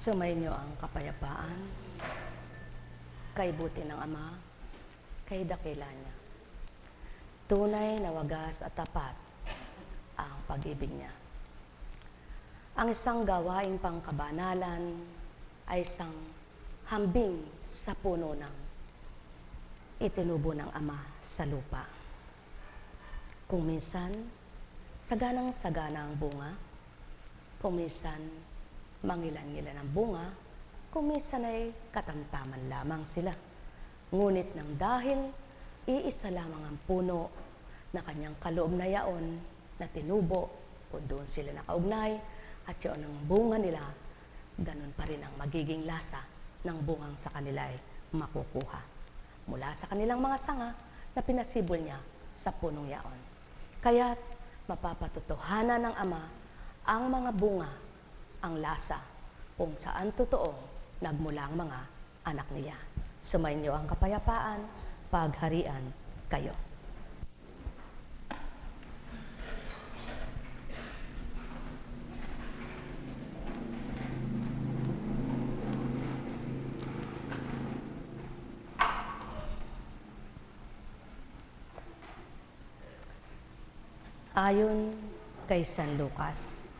Sumainyo ang kapayapaan, kay buti ng Ama, kay dakila niya. Tunay na wagas at tapat ang pag-ibig niya. Ang isang gawaing pangkabanalan ay isang hambing sa puno ng itinubo ng Ama sa lupa. Kung minsan, saganang-sagana ang bunga, kung minsan, mangilan-ngilan ang bunga, kung minsan ay katamtaman lamang sila. Ngunit nang dahil iisa lamang ang puno na kanyang kaloob na yaon na tinubo o doon sila nakaugnay at yun ang bunga nila, ganun pa rin ang magiging lasa ng bungang sa kanila ay makukuha mula sa kanilang mga sanga na pinasibol niya sa punong yaon. Kaya't mapapatotohanan ng Ama ang mga bunga, ang lasa, kung saan totoo nagmula ang mga anak niya. Sumainyo ang kapayapaan, pagharian kayo. Ayon kay San Lucas,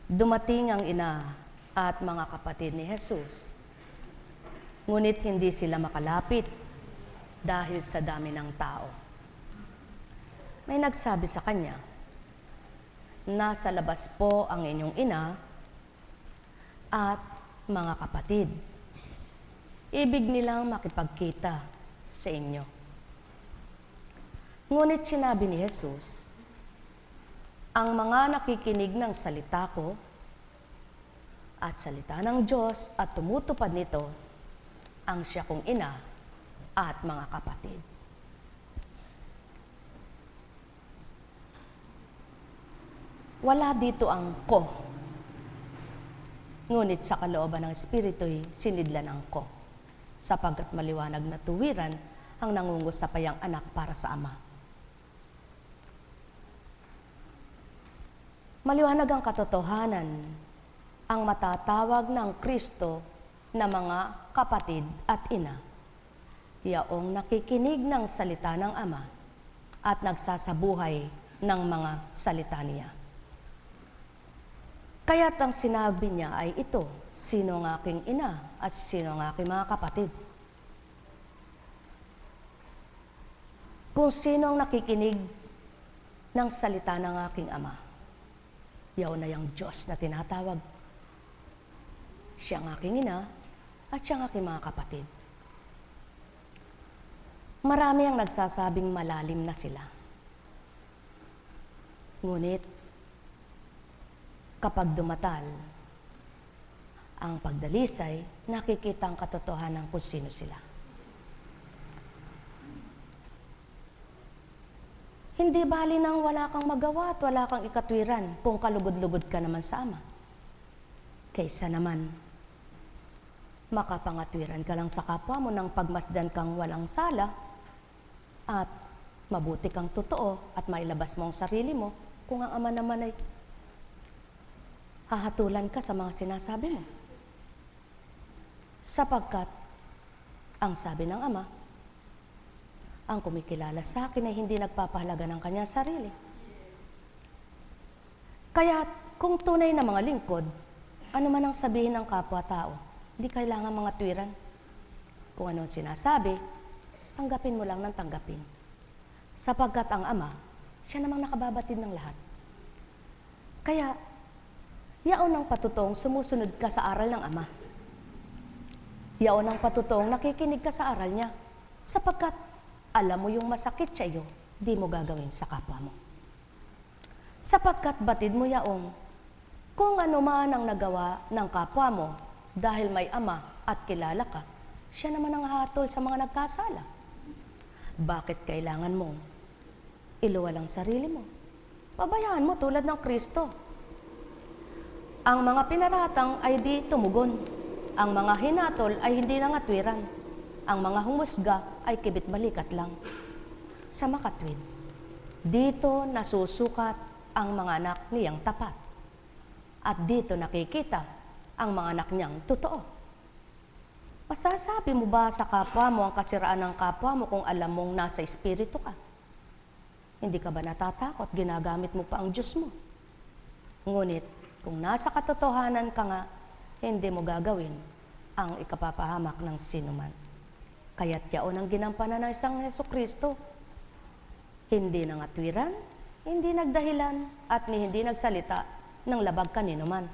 dumating ang ina at mga kapatid ni Jesus, ngunit hindi sila makalapit dahil sa dami ng tao. May nagsabi sa kanya, "Nasa labas po ang inyong ina at mga kapatid. Ibig nilang makipagkita sa inyo." Ngunit sinabi ni Jesus, "Ang mga nakikinig ng salita ko at salita ng Diyos at tumutupad nito, ang siya kong ina at mga kapatid." Wala dito ang ko. Ngunit sa kalooban ng Espiritu'y sinidlan ang ko, sapagkat maliwanag na tuwiran ang nangungusapayang anak para sa Ama. Maliwanag ang katotohanan, ang matatawag ng Kristo na mga kapatid at ina, yaong nakikinig ng salita ng Ama at nagsasabuhay ng mga salita niya. Kaya't ang sinabi niya ay ito, "Sino ang aking ina at sino ang aking mga kapatid?" Kung sino ang nakikinig ng salita ng aking Ama, yaon na yung Diyos na tinatawag. Siya ang aking ina at siya ang aking mga kapatid. Marami ang nagsasabing malalim na sila. Ngunit, kapag dumatal ang pagdalisay, nakikita ang katotohanan kung sino sila. Hindi bali nang wala kang magawa at wala kang ikatwiran kung kalugod-lugod ka naman sa Ama. Kaysa naman, makapangatwiran ka lang sa kapwa mo nang pagmasdan kang walang sala at mabuti kang totoo at mailabas mo ang sarili mo kung ang Ama naman ay hahatulan ka sa mga sinasabi mo. Sapagkat, ang sabi ng Ama, ang kumikilala sa akin ay hindi nagpapahalaga ng kanyang sarili. Kaya kung tunay na mga lingkod, ano man ang sabihin ng kapwa-tao, hindi kailangan mga tuwiran. Kung ano ang sinasabi, tanggapin mo lang ng tanggapin. Sapagkat ang Ama, siya namang nakababatid ng lahat. Kaya, yaon ang patutong sumusunod ka sa aral ng Ama. Yaon ang patutong nakikinig ka sa aral niya. Sapagkat, alam mo yung masakit sa iyo, di mo gagawin sa kapwa mo. Sapagkat batid mo yaong, kung ano man ang nagawa ng kapwa mo dahil may Ama at kilala ka, siya naman ang hatol sa mga nagkasala. Bakit kailangan mo iluwal ang sarili mo? Pabayaan mo tulad ng Kristo. Ang mga pinaratang ay di tumugon. Ang mga hinatol ay hindi nangatwiran. Ang mga humusga ay kibit balikat lang. Sa makatwid, dito nasusukat ang mga anak niyang tapat. At dito nakikita ang mga anak niyang totoo. Masasabi mo ba sa kapwa mo ang kasiraan ng kapwa mo kung alam mong nasa espiritu ka? Hindi ka ba natatakot? Ginagamit mo pa ang Diyos mo. Ngunit, kung nasa katotohanan ka nga, hindi mo gagawin ang ikapapahamak ng sinuman. Kaya't yaon ang ginampanan ng isang Jesucristo. Hindi nangatwiran, hindi nagdahilan, at hindi nagsalita ng labag kanino man.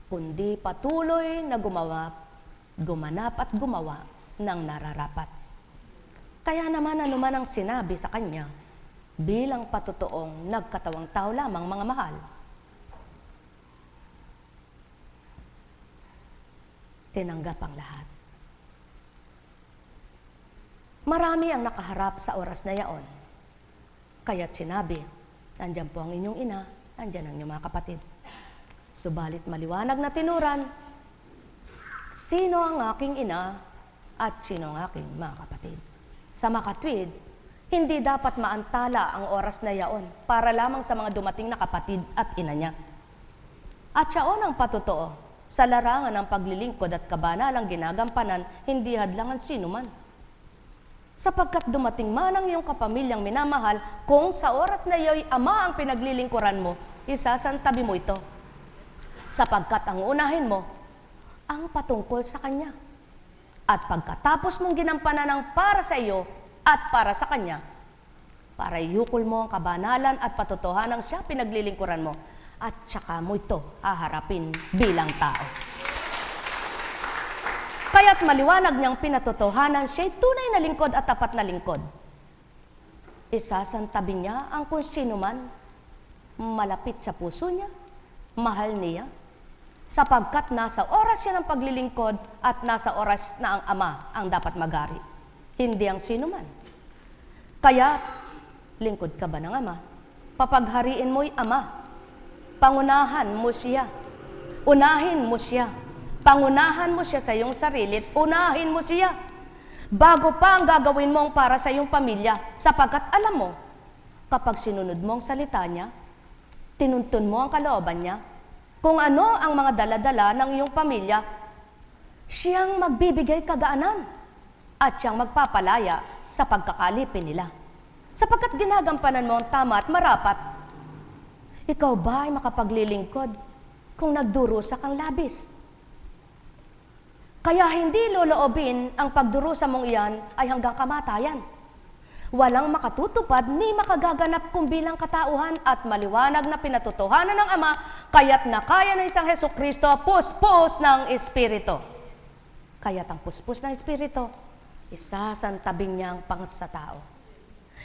Kundi patuloy na gumanap at gumawa ng nararapat. Kaya naman anuman ang sinabi sa kanya, bilang patutoong nagkatawang tao lamang, mga mahal, tinanggap ang lahat. Marami ang nakaharap sa oras na yaon. Kaya't sinabi, nandyan po ang inyong ina, nandyan ang inyong mga kapatid. Subalit maliwanag na tinuran, sino ang aking ina at sino ang aking mga kapatid. Sa makatwid, hindi dapat maantala ang oras na yaon para lamang sa mga dumating na kapatid at ina niya. At yaon ang patotoo, sa larangan ng paglilingkod at kabanalang ginagampanan, hindi hadlangan sino man. Sapagkat dumating man ang iyong kapamilyang minamahal, kung sa oras na iyo'y ama ang pinaglilingkuran mo, isasantabi mo ito. Sapagkat ang unahin mo, ang patungkol sa kanya. At pagkatapos mong ginampanan ng para sa iyo at para sa kanya, para iukol mo ang kabanalan at patotohanan siya pinaglilingkuran mo, at saka mo ito haharapin bilang tao. Kaya't maliwanag niyang pinatotohanan siya'y tunay na lingkod at tapat na lingkod. Isasantabi niya ang kung sino man malapit sa puso niya, mahal niya, sapagkat nasa oras siya ng paglilingkod at nasa oras na ang ama ang dapat magari, hindi ang sino man. Kaya, lingkod ka ba ng ama? Papaghariin mo'y ama. Pangunahan mo siya. Unahin mo siya. Pangunahan mo siya sa iyong sarili, unahin mo siya. Bago pa ang gagawin mong para sa iyong pamilya, sapagkat alam mo, kapag sinunod mo ang salita niya, tinuntun mo ang kalooban niya, kung ano ang mga daladala ng iyong pamilya, siyang magbibigay kagaanan at siyang magpapalaya sa pagkakalipin nila. Sapagkat ginagampanan mo ang tama at marapat, ikaw ba ay makapaglilingkod kung nagdurusa kang labis? Kaya hindi loloobin ang pagdurusa mong iyan ay hanggang kamatayan. Walang makatutupad ni makagaganap kung bilang katauhan at maliwanag na pinatotohanan ng Ama, kaya't nakaya ng isang Jesucristo puspos ng Espiritu. Kaya't ang puspos ng Espiritu, isasantabing niya ang pang sa tao.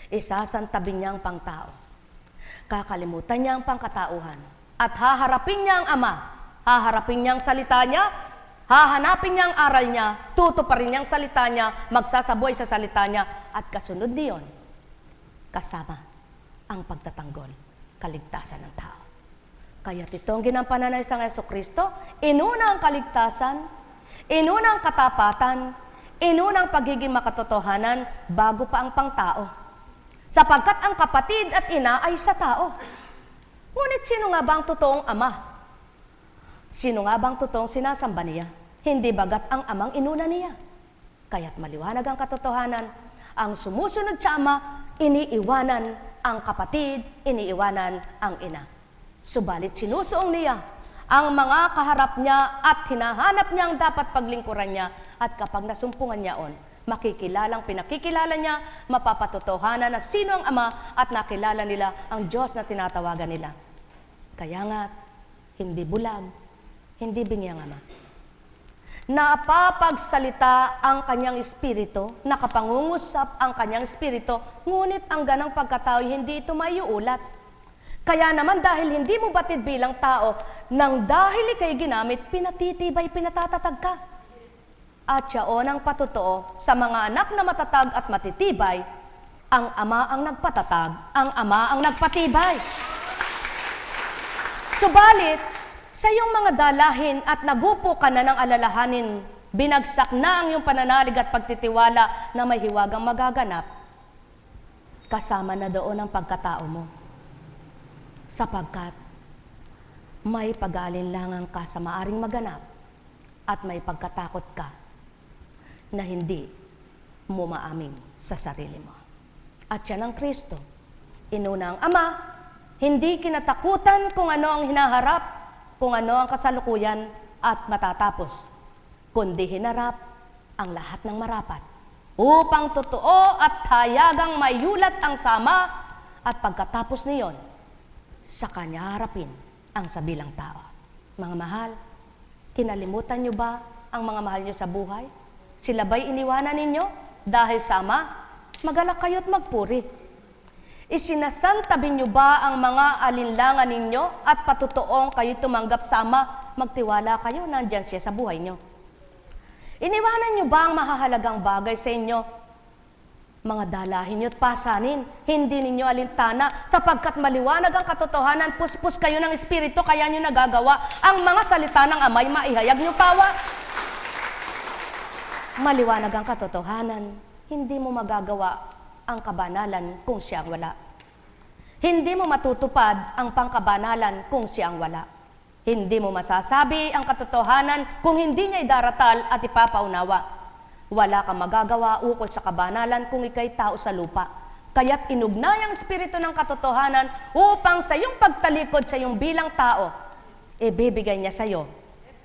Isasantabing niya ang pang tao. Kakalimutan niya ang pangkatauhan at haharapin niya ang Ama. Haharapin niya ang salita niya, hahanapin niya ang aral niya, tutuparin niya ang salita niya, magsasabuhay sa salita niya, at kasunod niyon, kasama ang pagtatanggol, kaligtasan ng tao. Kaya't itong ginampanan ng isang Jesucristo, inuna ang kaligtasan, inuna ang katapatan, inuna ang pagiging makatotohanan, bago pa ang pangtao. Sapagkat ang kapatid at ina ay sa tao. Ngunit sino nga ba ang totoong ama? Sino nga bang totoong sinasamba niya? Hindi bagat ang amang inuna niya. Kaya't maliwanag ang katotohanan, ang sumusunod sa ama, iniiwanan ang kapatid, iniiwanan ang ina. Subalit sinusuong niya ang mga kaharap niya at hinahanap niya ang dapat paglingkuran niya, at kapag nasumpungan niya on, makikilalang pinakikilala niya, mapapatotohanan na sino ang ama at nakilala nila ang Diyos na tinatawagan nila. Kaya nga, hindi bulag, hindi bingyang ama. Napapagsalita ang kanyang espiritu, nakapangungusap ang kanyang espiritu, ngunit ang ganang pagkatao hindi ito maiuulat. Kaya naman dahil hindi mo batid bilang tao, nang dahil ikay ginamit, pinatitibay, pinatatatag ka. At yaon ang patotoo sa mga anak na matatag at matitibay, ang ama ang nagpatatag, ang ama ang nagpatibay. Subalit, sa iyong mga dalahin at nagupo ka na ng alalahanin, binagsak na ang iyong pananalig at pagtitiwala na may hiwagang magaganap, kasama na doon ang pagkatao mo. Sapagkat may pag-aalinlangan ka sa maaring maganap at may pagkatakot ka na hindi mo maamin sa sarili mo. At yan ang Kristo. Inuna ang Ama, hindi kinatakutan kung ano ang hinaharap, kung ano ang kasalukuyan at matatapos, kundi hinarap ang lahat ng marapat upang totoo at hayagang mayulat ang sama at pagkatapos niyon, sa Kanya harapin ang sabilang tao. Mga mahal, kinalimutan niyo ba ang mga mahal niyo sa buhay? Sila ba'y iniwanan ninyo dahil sa Ama? Magalak kayo at magpuri. Isinasantabi niyo ba ang mga alinlangan ninyo at patutoong kayo tumanggap sa Ama? Magtiwala kayo, nandyan siya sa buhay niyo. Iniwanan niyo ba ang mahahalagang bagay sa inyo? Mga dalahin niyo at pasanin, hindi ninyo alintana, sapagkat maliwanag ang katotohanan, puspos kayo ng Espiritu, kaya niyo nagagawa ang mga salita ng Ama'y maihayag niyo pawa. Maliwanag ang katotohanan, hindi mo magagawa ang kabanalan kung siya ang wala. Hindi mo matutupad ang pangkabanalan kung siya ang wala. Hindi mo masasabi ang katotohanan kung hindi niya idaratal at ipapaunawa. Wala kang magagawa ukol sa kabanalan kung ika'y tao sa lupa. Kaya't inugnay ang Espiritu ng katotohanan upang sa iyong pagtalikod sa iyong bilang tao, ibibigay niya sa iyo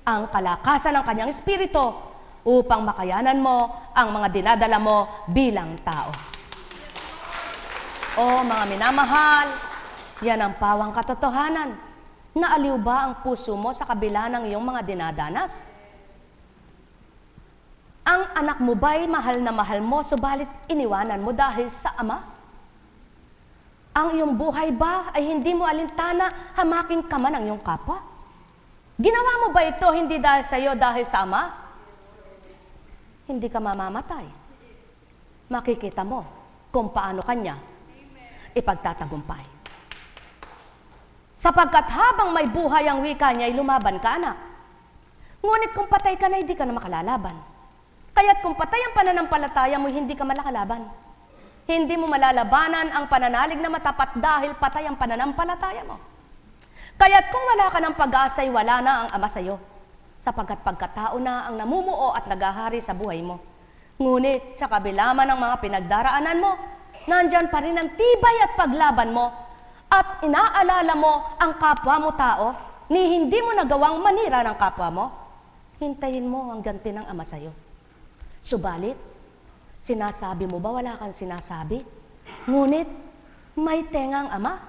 ang kalakasan ng kanyang Espiritu upang makayanan mo ang mga dinadala mo bilang tao. O mga minamahal, yan ang pawang katotohanan. Naaliw ba ang puso mo sa kabila ng iyong mga dinadanas? Ang anak mo ba'y mahal na mahal mo, subalit iniwanan mo dahil sa Ama? Ang iyong buhay ba ay hindi mo alintana, hamakin ka man ang iyong kapwa? Ginawa mo ba ito hindi dahil sa iyo, dahil sa Ama? Hindi ka mamamatay. Makikita mo kung paano kanya ipagtatagumpay. Sapagkat habang may buhay ang wika niya, ay lumaban ka, anak. Ngunit kung patay ka na, hindi ka na makalalaban. Kaya't kung patay ang pananampalataya mo, hindi ka malakalaban. Hindi mo malalabanan ang pananalig na matapat dahil patay ang pananampalataya mo. Kaya't kung wala ka ng pag-asa, ay wala na ang Ama sa iyo. Sapagkat pagkatao na ang namumuo at nagahari sa buhay mo. Ngunit sa kabila man ng mga pinagdaraanan mo, nandyan pa rin ang tibay at paglaban mo at inaalala mo ang kapwa mo tao, ni hindi mo nagawang manira ng kapwa mo, hintayin mo ang ganti ng Ama sa iyo. Subalit, sinasabi mo ba wala kang sinasabi? Ngunit, may tengang Ama,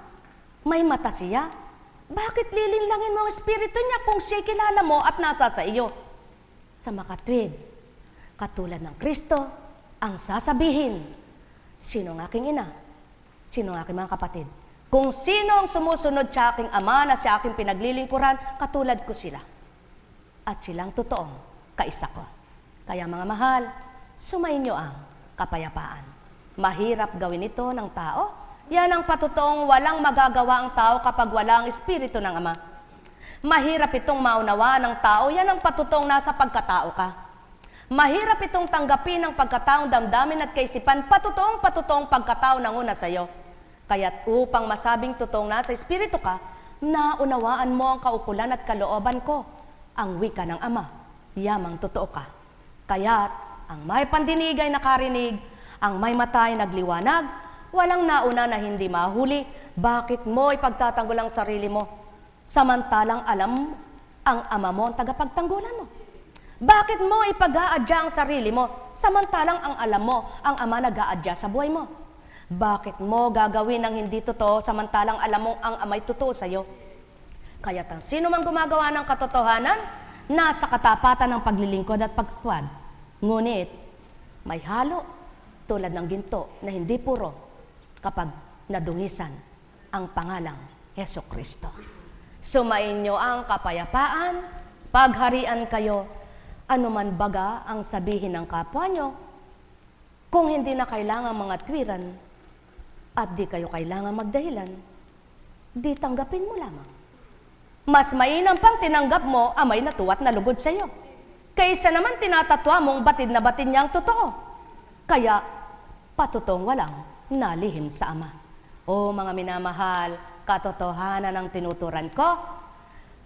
may mata siya. Bakit lilinlangin mo ang Espiritu niya kung siya kilala mo at nasa sa iyo? Sa makatwid, katulad ng Kristo, ang sasabihin, sino ang aking ina? Sino ang aking mga kapatid? Kung sino ang sumusunod sa aking Ama na sa aking pinaglilingkuran, katulad ko sila. At silang totoong kaisa ko. Kaya mga mahal, sumainyo ang kapayapaan. Mahirap gawin ito ng tao. Yan ang patutoong walang magagawa ang tao kapag wala ang Espiritu ng Ama. Mahirap itong maunawaan ng tao. Yan ang patutoong nasa pagkatao ka. Mahirap itong tanggapin ang pagkataong damdamin at kaisipan, patutoong pagkatao ng una sa iyo. Kaya't upang masabing totoong nasa Espiritu ka, naunawaan mo ang kaukulan at kalooban ko, ang wika ng Ama, yamang totoo ka. Kaya't ang may pandinig ay nakarinig, ang may mata ay nagliwanag, walang nauna na hindi mahuli, bakit mo ipagtatanggol ang sarili mo, samantalang alam ang Ama mo ang tagapagtanggulan mo? Bakit mo ipag-aadya ang sarili mo, samantalang ang alam mo ang Ama nag-aadya sa buhay mo? Bakit mo gagawin ang hindi totoo samantalang alam mo ang Ama'y totoo sa iyo? Kaya't ang sino mang gumagawa ng katotohanan, nasa katapatan ng paglilingkod at pagtuwad. Ngunit, may halo tulad ng ginto na hindi puro kapag nadungisan ang pangalang Hesukristo. Sumainyo ang kapayapaan, pagharian kayo, anuman baga ang sabihin ng kapwa nyo, kung hindi na kailangan mga twiran, at di kayo kailangan magdahilan, di tanggapin mo lamang. Mas mainam pang tinanggap mo amay natuwa at nalugod sa iyo, kaysa naman tinatatwa mong batid na batid niyang totoo. Kaya, patutong walang nalihim sa Ama. O mga minamahal, katotohanan ang tinuturan ko,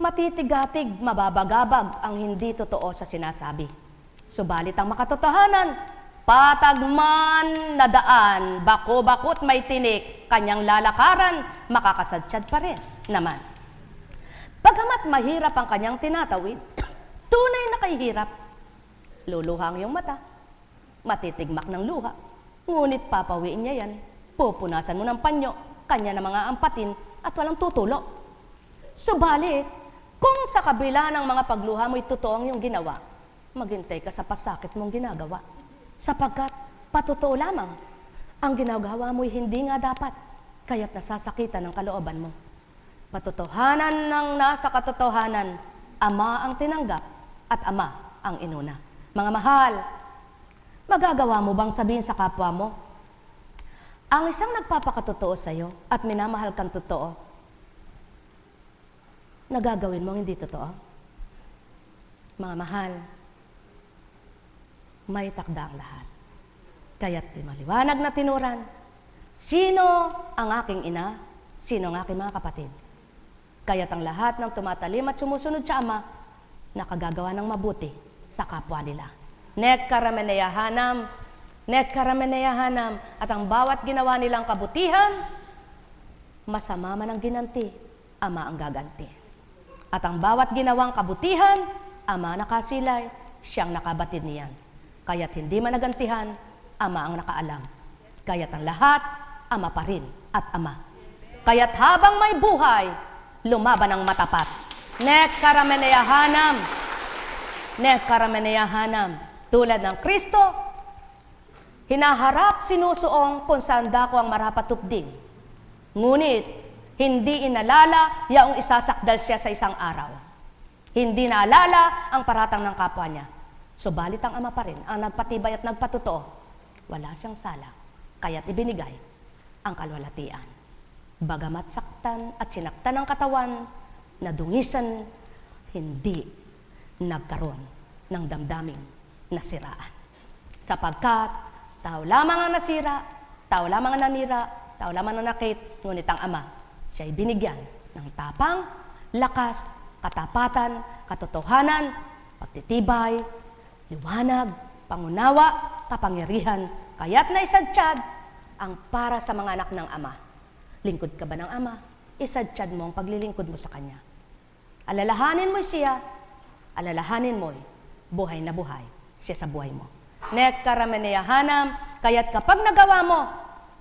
matitigatig, mababagabag ang hindi totoo sa sinasabi. Subalit ang makatotohanan, patagman na daan, bako-bakot may tinik, kanyang lalakaran, makakasadsyad pa rin naman. Bagamat mahirap ang kanyang tinatawid, tunay na kay hirap. Luluha ang iyong mata, matitigmak ng luha, ngunit papawiin niya yan, pupunasan mo ng panyo, kanya na mga ampatin at walang tutulo. Subalit, kung sa kabila ng mga pagluha mo'y totoo ang iyong ginawa, maghintay ka sa pasakit mong ginagawa. Sapagkat patotoo lamang, ang ginagawa mo'y hindi nga dapat, kaya't nasasakitan ng kalooban mo. Patotohanan ng nasa katotohanan, Ama ang tinanggap at Ama ang inuna. Mga mahal, magagawa mo bang sabihin sa kapwa mo, ang isang nagpapakatotoo sa iyo at minamahal kang totoo, nagagawin mo hindi totoo? Mga mahal, may takda ang lahat. Kaya't maliwanag na tinuran, sino ang aking ina, sino ang aking mga kapatid. Kaya't ang lahat ng tumatalim at sumusunod sa Ama, nakagagawa ng mabuti sa kapwa nila. Nek karameneyahanam, at ang bawat ginawa nilang kabutihan, masama man ang ginanti, Ama ang gaganti. At ang bawat ginawang kabutihan, Ama nakasilay, siyang nakabatid niyan. Kaya't hindi man nagantihan, Ama ang nakaalam. Kaya't ang lahat, Ama pa rin at Ama. Kaya't habang may buhay, lumaban ang matapat. Nek karameneyahanam, tulad ng Kristo, hinaharap sinusuong kung saan dako ang marapat tupding. Ngunit, hindi inalala yaong isasakdal siya sa isang araw. Hindi naalala ang paratang ng kapwa niya. Subalit ang Ama pa rin, ang nagpatibay at nagpatotoo. Wala siyang sala, kaya't ibinigay ang kalwalatian. Bagamat saktan at sinaktan ng katawan, nadungisan, hindi nagkaroon ng damdaming nasiraan. Sapagkat tao lamang ang nasira, tao lamang ang nanira, tao lamang ang nakit, ngunit ang Ama, siya'y binigyan ng tapang, lakas, katapatan, katotohanan, pagtitibay, liwanag, pangunawa, kapangyarihan, kaya't naisadsyad ang para sa mga anak ng Ama. Lingkod ka ba ng Ama? Isadsyad mo ang paglilingkod mo sa Kanya. Alalahanin mo siya, alalahanin mo buhay na buhay siya sa buhay mo. Nek karameneyahanam, kaya't kapag nagawa mo,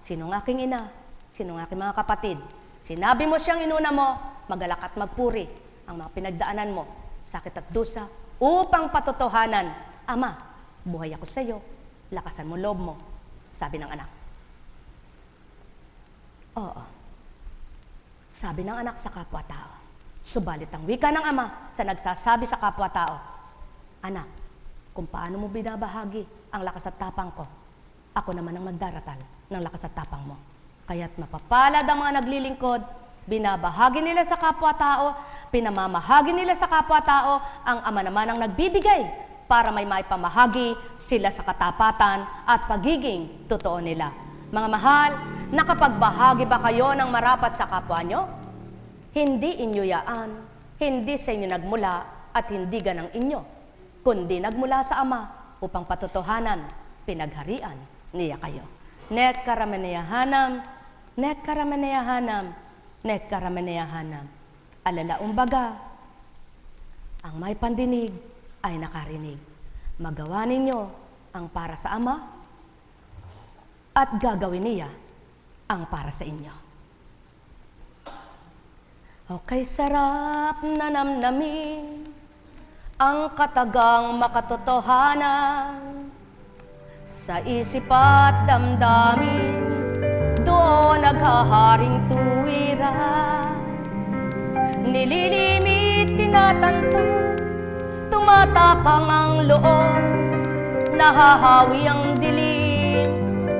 sinong aking ina, sinong aking mga kapatid, sinabi mo siyang inuna mo, magalak at magpuri ang mga pinagdaanan mo, sakit at dusa, upang patotohanan, Ama, buhay ako sa iyo, lakasan mo loob mo, sabi ng anak. Oo, sabi ng anak sa kapwa-tao. Subalit ang wika ng Ama sa nagsasabi sa kapwa-tao, Anak, kung paano mo binabahagi ang lakas at tapang ko, ako naman ang magdaratal ng lakas at tapang mo. Kaya't mapapalad ang mga naglilingkod, binabahagi nila sa kapwa-tao, pinamamahagi nila sa kapwa-tao, ang Ama naman ang nagbibigay para may maipamahagi sila sa katapatan at pagiging totoo nila. Mga mahal, nakapagbahagi ba kayo ng marapat sa kapwa nyo? Hindi inyo yaan, hindi sa inyo nagmula at hindi ganang inyo, kundi nagmula sa Ama upang patotohanan, pinagharian niya kayo. Nek karameneyahanam, nek karameneyahanam, nek karameneyahanam. Alalaumbaga, ang may pandinig ay nakarinig. Magawa ninyo ang para sa Ama at gagawin niya ang para sa inyo. Okay, sarap na namnamin ang katagang makatotohanan sa isip at damdamin, doon naghaharing tuwiran. Nililimit, tinatanto, tumatapang ang loob, nahahawi ang dilim,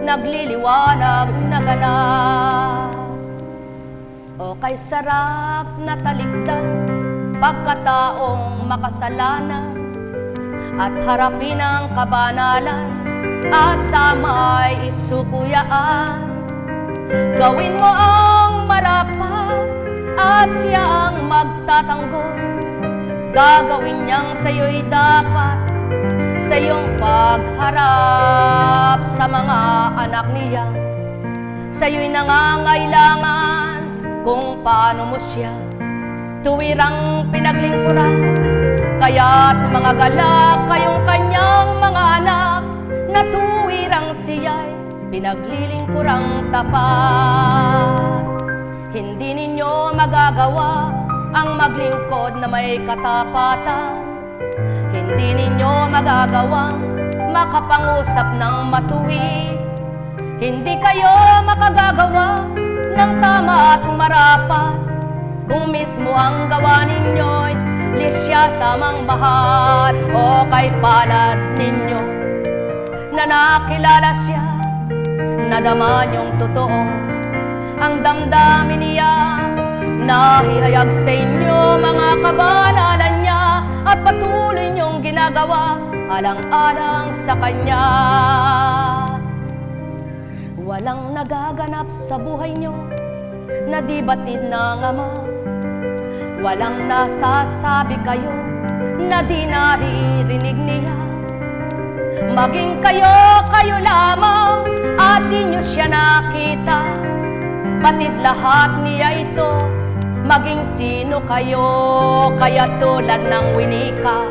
nagliliwanag na ganap. O kay sarap na talikdan, pagkataong makasalanan, at harapin ang kabanalan, at sa may isukuyaan. Gawin mo ang marapat, at siya ang magtatanggol gagawin niyang sa'yo'y dapat sa iyong pagharap sa mga anak niya. Sa'yo'y nangangailangan kung paano mo siya tuwirang pinaglingkuran. Kaya't mga galak kayong kanyang mga anak na tuwirang siya'y pinaglilingkurang tapat. Hindi ninyo magagawa ang maglingkod na may katapatan. Hindi ninyo magagawang makapangusap ng matuwid. Hindi kayo makagagawa ng tama at marapat kung mismo ang gawa ninyo'y lisya sa mangmahal o kay palad ninyo na nakilala siya, nadama niyong totoo ang damdamin niya, nahihayag sa inyo mga kabanalan niya at patuloy niyong ginagawa alang-alang sa kanya. Walang nagaganap sa buhay niyo na di batid ng Ama. Walang nasasabi kayo na di naririnig niya. Maging kayo lamang at di nyo siya nakita. Batid lahat niya ito, maging sino kayo, kaya tulad ng winika.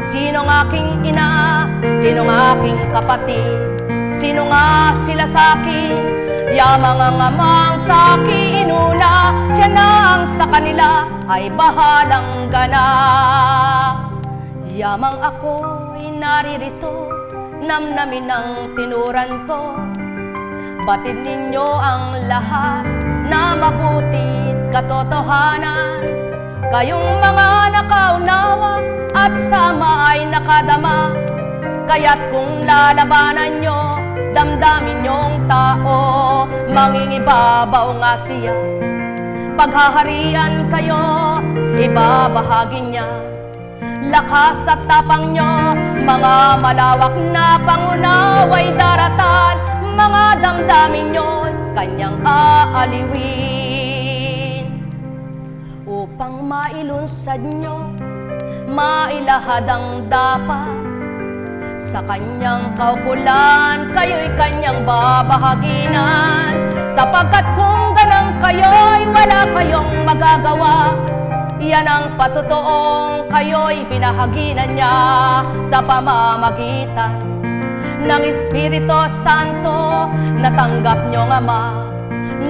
Sinong aking ina, sinong aking kapatid, sino nga sila sa'kin? Yamang ang amang sa'kin inuna, siya na ang sa kanila ay bahalang ganap. Yamang ako'y naririto, namnamin ang tinuran ko. Batid ninyo ang lahat na mabuti't katotohanan. Kayong mga nakaunawa at sama ay nakadama. Kaya't kung lalabanan nyo, damdamin nyong tao, mangingibabaw nga siya. Paghaharian kayo, ibabahagi niya. Lakas at tapang nyo, mga malawak na pangunaway daratan. Mga damdamin nyo, kanyang aaliwin. Upang mailunsad nyo, mailahad ang dapat. Sa kanyang kaukulan, kayo'y kanyang babahaginan. Sapagkat kung ganang kayo'y wala kayong magagawa, yan ang patutoong kayo'y binahaginan niya sa pamamagitan ng Espiritu Santo. Natanggap niyong Ama,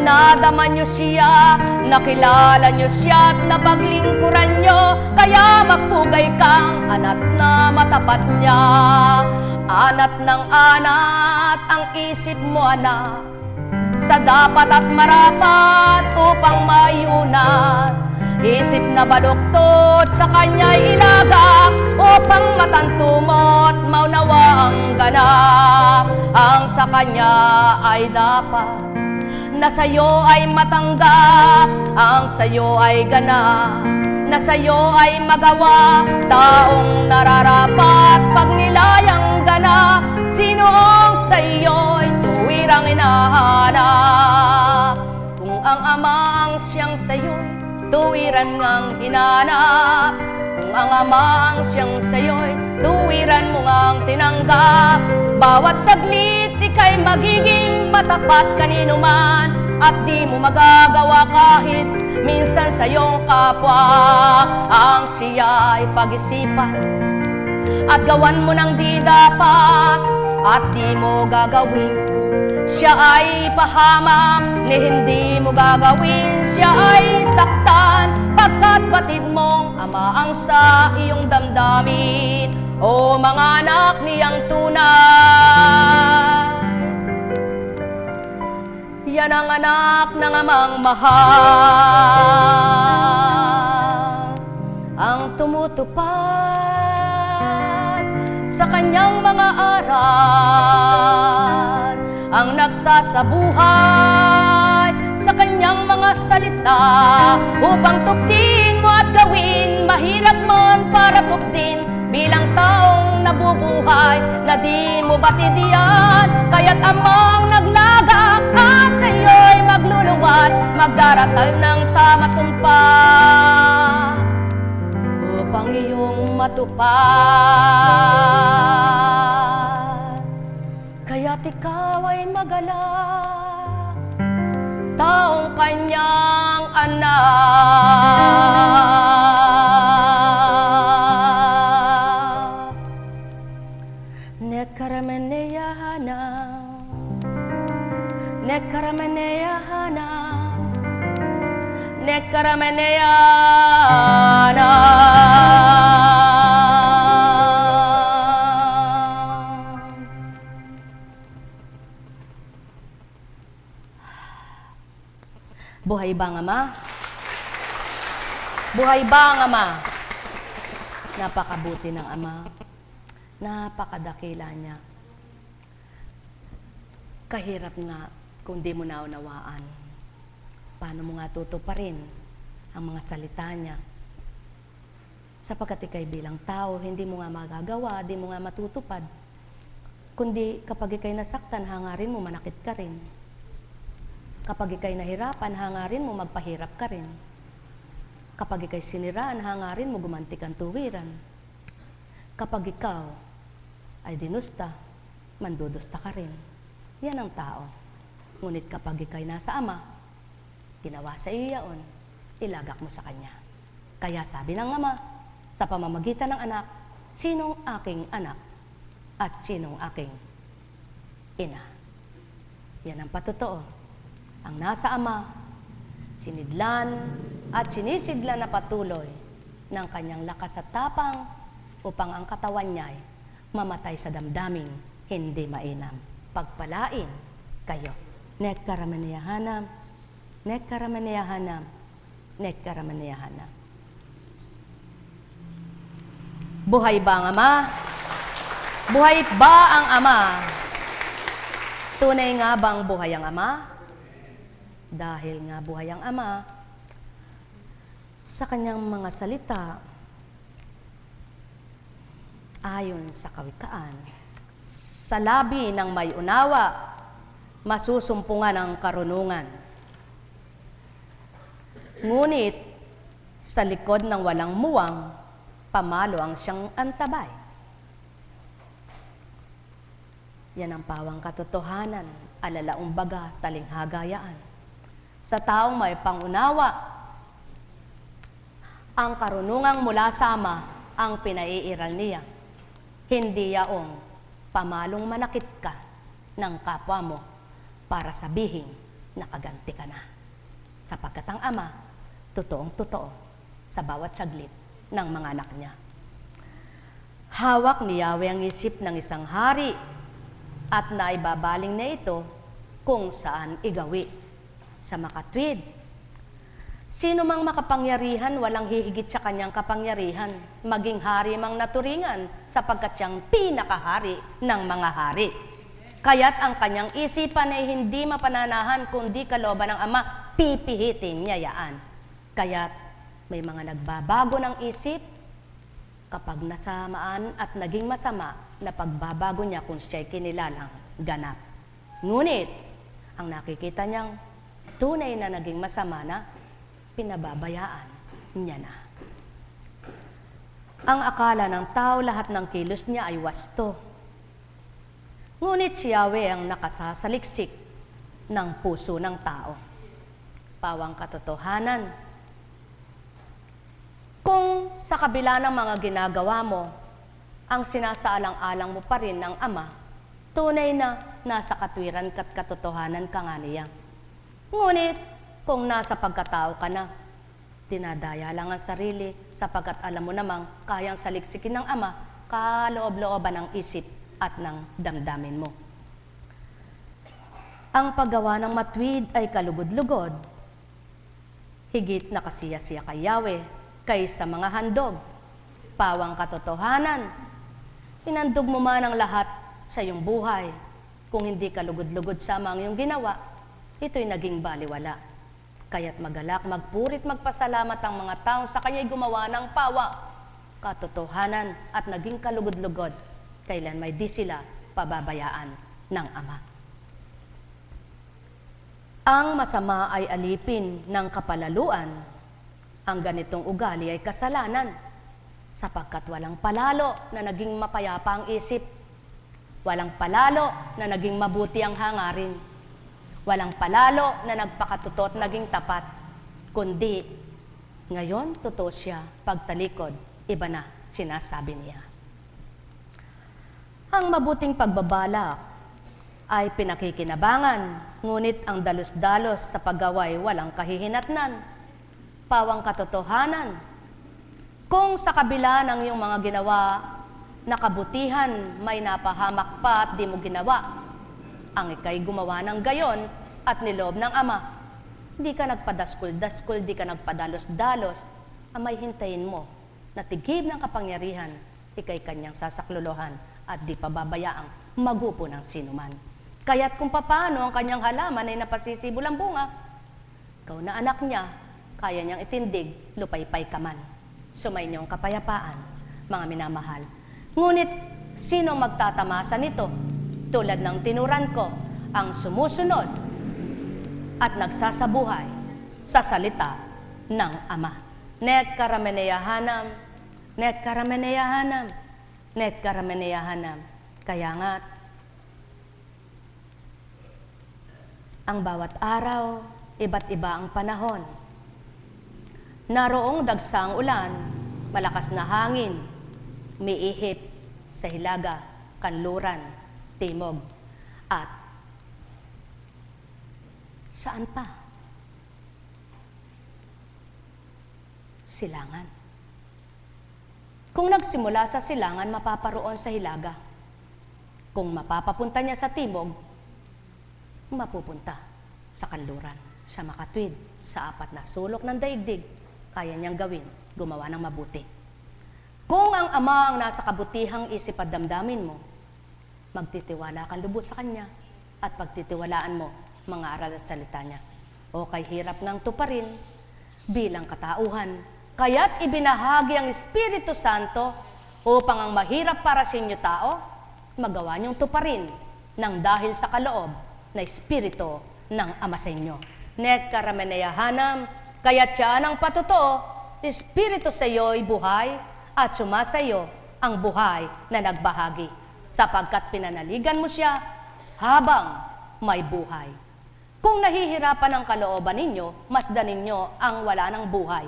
nadama niyo siya, nakilala niyo siya at napaglingkuran niyo. Kaya magpugay kang anat na matapat niya. Anat ng anat ang isip mo, anak, sa dapat at marapat upang mayunat. Isip na baluktot sa kanya'y ilagak upang matanto mo't maunawa ang ganap. Ang sa kanya ay dapat na sa'yo ay matanggap, ang sa'yo ay ganap, na sa'yo ay magawa. Taong nararapat pag nilayang ganap, sino ang sa'yo'y tuwirang hinahanap. Kung ang Ama ang siyang sa'yo'y tuwiran ngang hinanap, kung ang Ama ang siyang sa'yo'y tuwiran mo ngang tinanggap. Bawat saglit ika'y magiging matapat kanino man, at di mo magagawa kahit minsan sa iyong kapwa. Ang siya'y pag-isipan at gawan mo ng di dapat at di mo gagawin. Siya ay pahamak ni hindi mo gagawin. Siya ay saktan pagkat batid mong Ama ang sa iyong damdamin. O mga anak niyang tunay, yan ang anak ng Amang mahal, ang tumutupad sa kanyang mga aral, ang nagsasabuhay sa kanyang mga salita, upang tupdin mo at gawin mahirap man para tupdin bilang taong nabubuhay na di mo batid yan. Kaya't Amang naglagak at sa'yo'y magluluwat, magdaratal ng tama tumpa upang iyong matupad. Kaya't ikaw ay magalak, taong kanyang anak. Nekarameneyahana, nekarameneyahana, nekarameneyahana. Buhay ba ang Ama? Buhay ba ang Ama? Napakabuti ng Ama. Napakadakila niya. Kahirap nga kung di mo naunawaan. Paano mo nga tutuparin ang mga salita niya? Sapagkat ikay bilang tao, hindi mo nga magagawa, di mo nga matutupad. Kundi kapag ikay nasaktan, hangarin mo, manakit ka rin. Kapag ikay nahirapan, hangarin mo, magpahirap ka rin. Kapag ikay siniraan, hangarin mo, gumanti kang tuwiran. Kapag ikaw ay dinusta, mandudusta ka rin. Yan ang tao. Ngunit kapag ikay nasa Ama, ginawa sa iyo yaon, ilagak mo sa Kanya. Kaya sabi ng Ama, sa pamamagitan ng anak, sinong aking anak at sinong aking ina. Yan ang patotoo. Ang nasa Ama, sinidlan at sinisidlan na patuloy ng kanyang lakas at tapang upang ang katawan niya ay mamatay sa damdaming hindi mainam. Pagpalain kayo. Nekarameneyahanam, nekarameneyahanam, nekarameneyahanam. Buhay ba ang Ama? Buhay ba ang Ama? Tunay nga bang buhay ang Ama? Dahil nga buhay ang Ama, sa kanyang mga salita, ayon sa kawikaan, sa labi ng may unawa, masusumpungan ang karunungan. Ngunit, sa likod ng walang muwang, pamalo ang siyang antabay. Yan ang pawang katotohanan, alalaong baga, talinghagayaan. Sa taong may pangunawa, ang karunungang mula sa Ama ang pinaiiral niya. Hindi yaong pamalong manakit ka ng kapwa mo para sabihin nakaganti ka na. Sapagkat ang Ama, totoong-totoo sa bawat saglit ng mga anak niya. Hawak ni Yahweh ang isip ng isang hari at naibabaling na ito kung saan igawi. Sa makatwid, sino mang makapangyarihan, walang hihigit sa kanyang kapangyarihan, maging hari mang naturingan, sapagkat siyang pinakahari ng mga hari. Kaya't ang kanyang isipan ay hindi mapananahan, kundi kalooban ng Ama, pipihitin niya yaan. Kaya't may mga nagbabago ng isip, kapag nasamaan at naging masama, na pagbabago niya kung siya'y kinilalang ganap. Ngunit, ang nakikita niyang tunay na naging masama na, pinababayaan niya na. Ang akala ng tao, lahat ng kilos niya ay wasto. Ngunit si Yahweh ang nakasasaliksik ng puso ng tao. Pawang katotohanan. Kung sa kabila ng mga ginagawa mo, ang sinasaalang-alang mo pa rin ng Ama, tunay na nasa katwiran at katotohanan ka nga niya. Ngunit, kung nasa pagkatao ka na, dinadaya lang ang sarili sapagkat alam mo namang kayang saliksikin ng Ama, kaloob-looban ng isip at ng damdamin mo. Ang paggawa ng matwid ay kalugod-lugod, higit na kasiya-siya kay Yahweh kaysa mga handog. Pawang katotohanan, inandog mo man ang lahat sa iyong buhay. Kung hindi kalugod-lugod sama ang iyong ginawa, ito'y naging baliwala. Kaya't magalak, magpurit, magpasalamat ang mga taong sa kanya'y gumawa ng pawa, katotohanan at naging kalugod-lugod, kailan may di sila pababayaan ng Ama. Ang masama ay alipin ng kapalaluan. Ang ganitong ugali ay kasalanan. sapagkat walang palalo na naging mapayapa ang isip, walang palalo na naging mabuti ang hangarin, walang palalo na nagpakatuto at naging tapat, kundi ngayon totoo siya, pagtalikod, iba na sinasabi niya. Ang mabuting pagbabalak ay pinakikinabangan, ngunit ang dalos-dalos sa paggaway walang kahihinatnan, pawang katotohanan. Kung sa kabila ng iyong mga ginawa na kabutihan may napahamak pa at di mo ginawa, ang ikay gumawa ng gayon at niloob ng Ama, di ka nagpadaskul-daskul, di ka nagpadalos-dalos, amay hintayin mo na tigib ng kapangyarihan, ikay kanyang sasaklolohan at di pababayaang magupo ng sinuman. Kaya't kung papaano ang kanyang halaman ay napasisibol ang bunga, ikaw na anak niya, kaya niyang itindig, lupaypay ka man. Sumainyo ang kapayapaan, mga minamahal. Ngunit, sino magtatamasa nito? Tulad ng tinuran ko, ang sumusunod at nagsasabuhay sa salita ng Ama. Net karameneyahanam, net karameneyahanam, net karameneyahanam. Kaya nga, ang bawat araw, iba't iba ang panahon. Naroong dagsang ulan, malakas na hangin, umiihip sa hilaga, kanluran, timog, at saan pa? Silangan. Kung nagsimula sa silangan, mapaparoon sa hilaga. Kung mapapapunta niya sa timog, mapupunta sa kanluran, sa makatwid, sa apat na sulok ng daigdig, kaya niyang gawin, gumawa ng mabuti. Kung ang Ama ang nasa kabutihang isip at damdamin mo, magtitiwala kang lubos sa Kanya at pagtitiwalaan mo mga aral at salita niya. O kay hirap ng tuparin bilang katauhan, kaya't ibinahagi ang Espiritu Santo upang ang mahirap para sa inyo tao, magawa niyong tuparin ng dahil sa kaloob na Espiritu ng Ama sa inyo. Net karameneyahanam, kaya't siya ng patotoo, Espiritu sa iyo'y buhay at sumasa iyo ang buhay na nagbahagi, sapagkat pinanaligan mo siya habang may buhay. Kung nahihirapan ang kalooban ninyo, masdan ninyo ang wala ng buhay.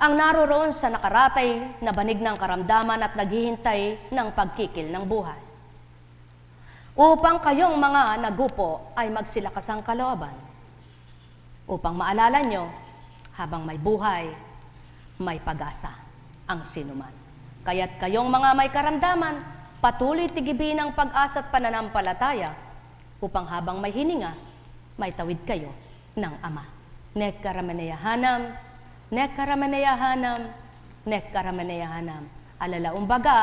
Ang naroroon sa nakaratay na banig ng karamdaman at naghihintay ng pagkikil ng buhay. Upang kayong mga nagupo ay magsilakas ang kalooban. Upang maalala nyo, habang may buhay, may pag-asa ang sinuman. Kaya't kayong mga may karamdaman, patuloy tigibin ang pag-asa at pananampalataya, upang habang may hininga, may tawid kayo ng Ama. Nek karameneyahanam, nek karameneyahanam, nek karameneyahanam. Alalaong baga,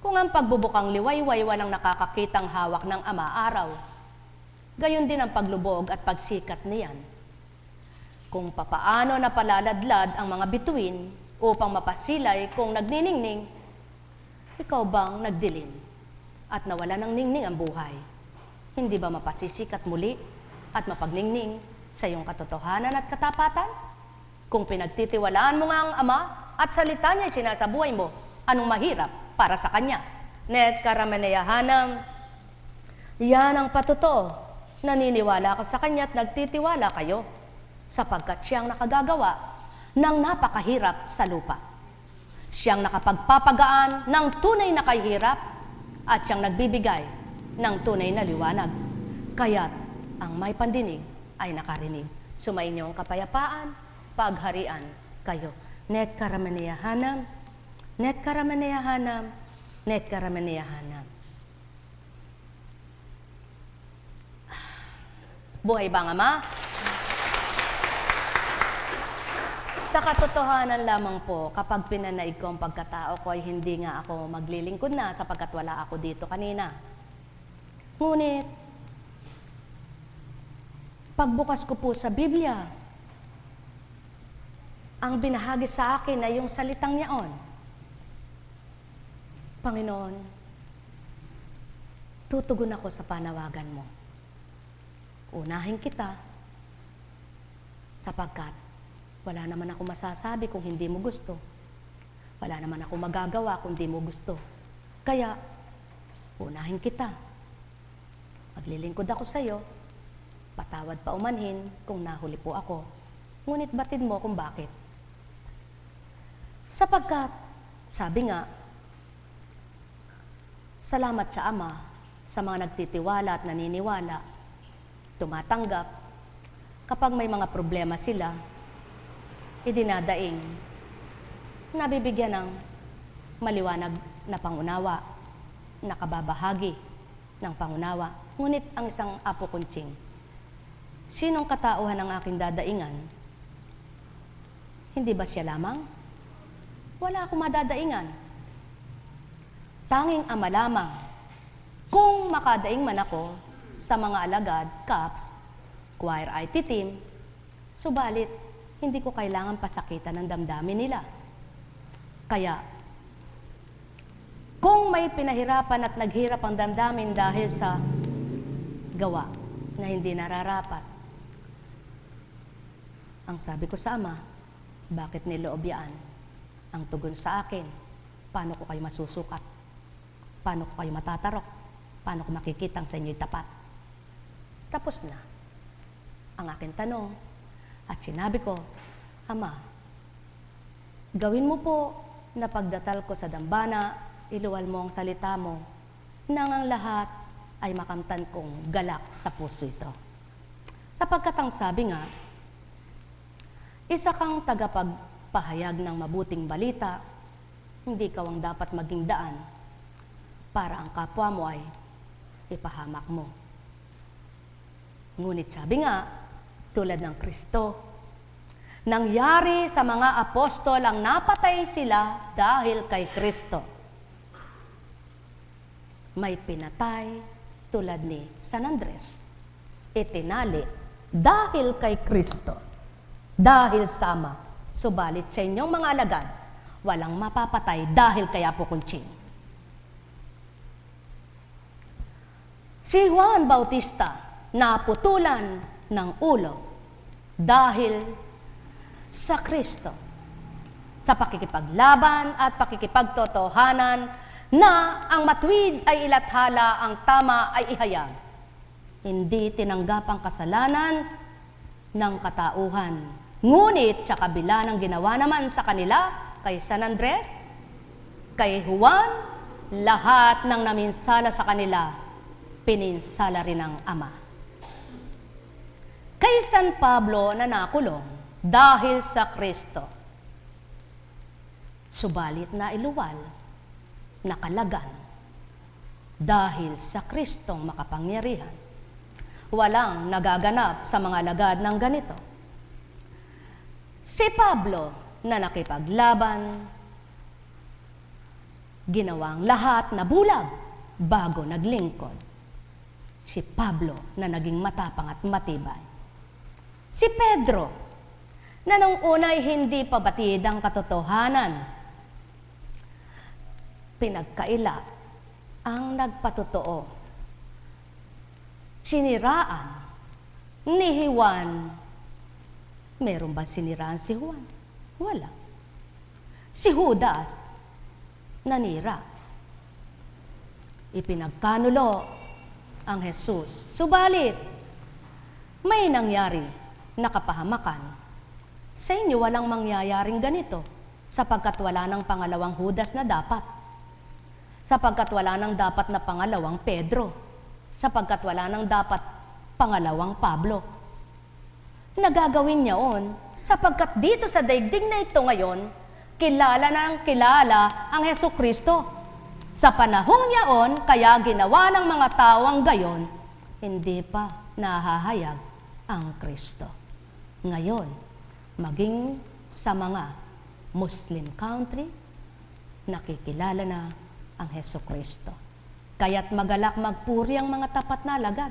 kung ang pagbubukang liwayway walang nakakakitang hawak ng Ama araw, gayon din ang paglubog at pagsikat niyan. Kung papaano napalaladlad ang mga bituin upang mapasilay kung nagniningning, ikaw bang nagdilim at nawala ng ningning ang buhay? Hindi ba mapasisikat muli at mapagningning sa iyong katotohanan at katapatan? Kung pinagtitiwalaan mo nga ang Ama at salita niya sinasabuhay mo, anong mahirap para sa Kanya? Net karameneyahanam, yan ang patotoo. Naniniwala ka sa Kanya at nagtitiwala kayo, sapagkat siyang nakagagawa ng napakahirap sa lupa. Siyang nakapagpapagaan ng tunay na kahirap at siyang nagbibigay ng tunay na liwanag. Kaya't ang may pandinig ay nakarinig. Sumainyo ang kapayapaan, pagharian kayo. Net karameneyahanam, net karameneyahanam, net karameneyahanam. Buhay ba ang Ama? Sa katotohanan lamang po, kapag pinanaig ko ang pagkatao ko ay hindi nga ako maglilingkod na sapagkat wala ako dito kanina. Ngunit, pagbukas ko po sa Biblia, ang binahagi sa akin ay yung salitang niyaon. Panginoon, tutugon ako sa panawagan mo. Unahin kita sapagkat Wala naman ako masasabi kung hindi mo gusto. Wala naman ako magagawa kung hindi mo gusto. Kaya, unahin kita. Maglilingkod ako sa iyo. Patawad pa umanhin kung nahuli po ako. Ngunit batid mo kung bakit. Sapagkat, sabi nga, salamat sa Ama sa mga nagtitiwala at naniniwala, tumatanggap, kapag may mga problema sila, idinadaing, nabibigyan ng maliwanag na pangunawa, nakababahagi ng pangunawa. Ngunit ang isang Apo Kunching, sinong katauhan ang aking dadaingan? Hindi ba siya lamang? Wala akong madadaingan. Tanging Ama lamang. Kung makadaing man ako sa mga alagad, CAPS, choir IT team, subalit hindi ko kailangan pasakitan ng damdamin nila. Kaya, kung may pinahirapan at naghirap ang damdamin dahil sa gawa na hindi nararapat, ang sabi ko sa Ama, bakit niloob yan? Ang tugon sa akin, paano ko kayo masusukat? Paano ko kayo matatarok? Paano ko makikitang sa inyo'y tapat? Tapos na ang aking tanong at sinabi ko, Ama, gawin mo po na pagdatal ko sa dambana, iluwal mo ang salita mo, nang ang lahat ay makamtan kong galak sa puso ito. Sapagkat ang sabi nga, isa kang tagapagpahayag ng mabuting balita, hindi ka ang dapat maging daan para ang kapwa mo ay ipahamak mo. Ngunit sabi nga, tulad ng Kristo, nangyari sa mga apostol ang napatay sila dahil kay Kristo. May pinatay tulad ni San Andres, itinali dahil kay Kristo, dahil sa Ama. Subalit sa inyong mga alagad, walang mapapatay dahil kay Apo Kunching. Si Juan Bautista, naputulan ng ulo dahil sa Kristo, sa pakikipaglaban at pakikipagtotohanan na ang matuwid ay ilathala, ang tama ay ihayag. Hindi tinanggap ang kasalanan ng katauhan. Ngunit sa kabila ng ginawa naman sa kanila, kay San Andres, kay Juan, lahat ng naminsala sa kanila, pininsala rin ng Ama. Kay San Pablo na nakulong dahil sa Kristo, subalit na iluwal, nakalagan, dahil sa Kristong makapangyarihan. Walang nagaganap sa mga alagad ng ganito. Si Pablo na nakipaglaban, ginawang lahat na bulag bago naglingkod. Si Pablo na naging matapang at matibay. Si Pedro, na nung una'y hindi pa batid ang katotohanan, pinagkaila ang nagpatotoo. Siniraan ni Juan. Meron ba siniraan si Juan? Wala. Si Judas, nanira. Ipinagkanulo ang Jesus. Subalit, may nangyari na kapahamakan. Sa inyo walang mangyayaring ganito, sapagkat wala ng pangalawang Judas na dapat. Sapagkat wala ng dapat na pangalawang Pedro. Sapagkat wala ng dapat pangalawang Pablo. Nagagawin niya on, sapagkat dito sa daigdig na ito ngayon, kilala ng kilala ang Hesukristo. Sa panahong yaon, kaya ginawa ng mga tao ang gayon, hindi pa nahahayag ang Kristo. Ngayon, maging sa mga Muslim country, nakikilala na ang Hesukristo. Kaya't magalak magpuri ang mga tapat na alagad.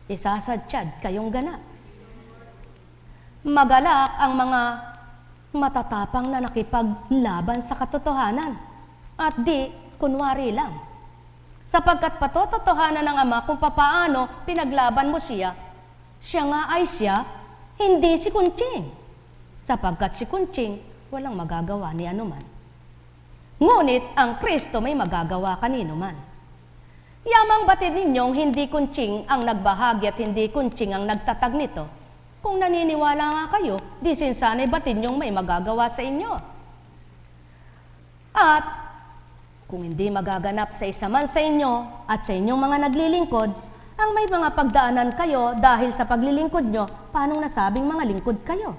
Isasadyad kayong ganap. Magalak ang mga matatapang na nakipaglaban sa katotohanan. At di, kunwari lang. Sapagkat patototohanan ng Ama kung papaano pinaglaban mo siya, siya nga ay siya, hindi si Kunching. sapagkat si Kunching walang magagawa ni anuman. Ngunit ang Kristo may magagawa kanino man. Yamang batid ninyong hindi Kunching ang nagbahagi at hindi Kunching ang nagtatag nito. Kung naniniwala nga kayo, di sinsanay batid ninyong may magagawa sa inyo. At kung hindi magaganap sa isa man sa inyo at sa inyong mga naglilingkod, ang may mga pagdaanan kayo dahil sa paglilingkod nyo, paanong nasabing mga lingkod kayo?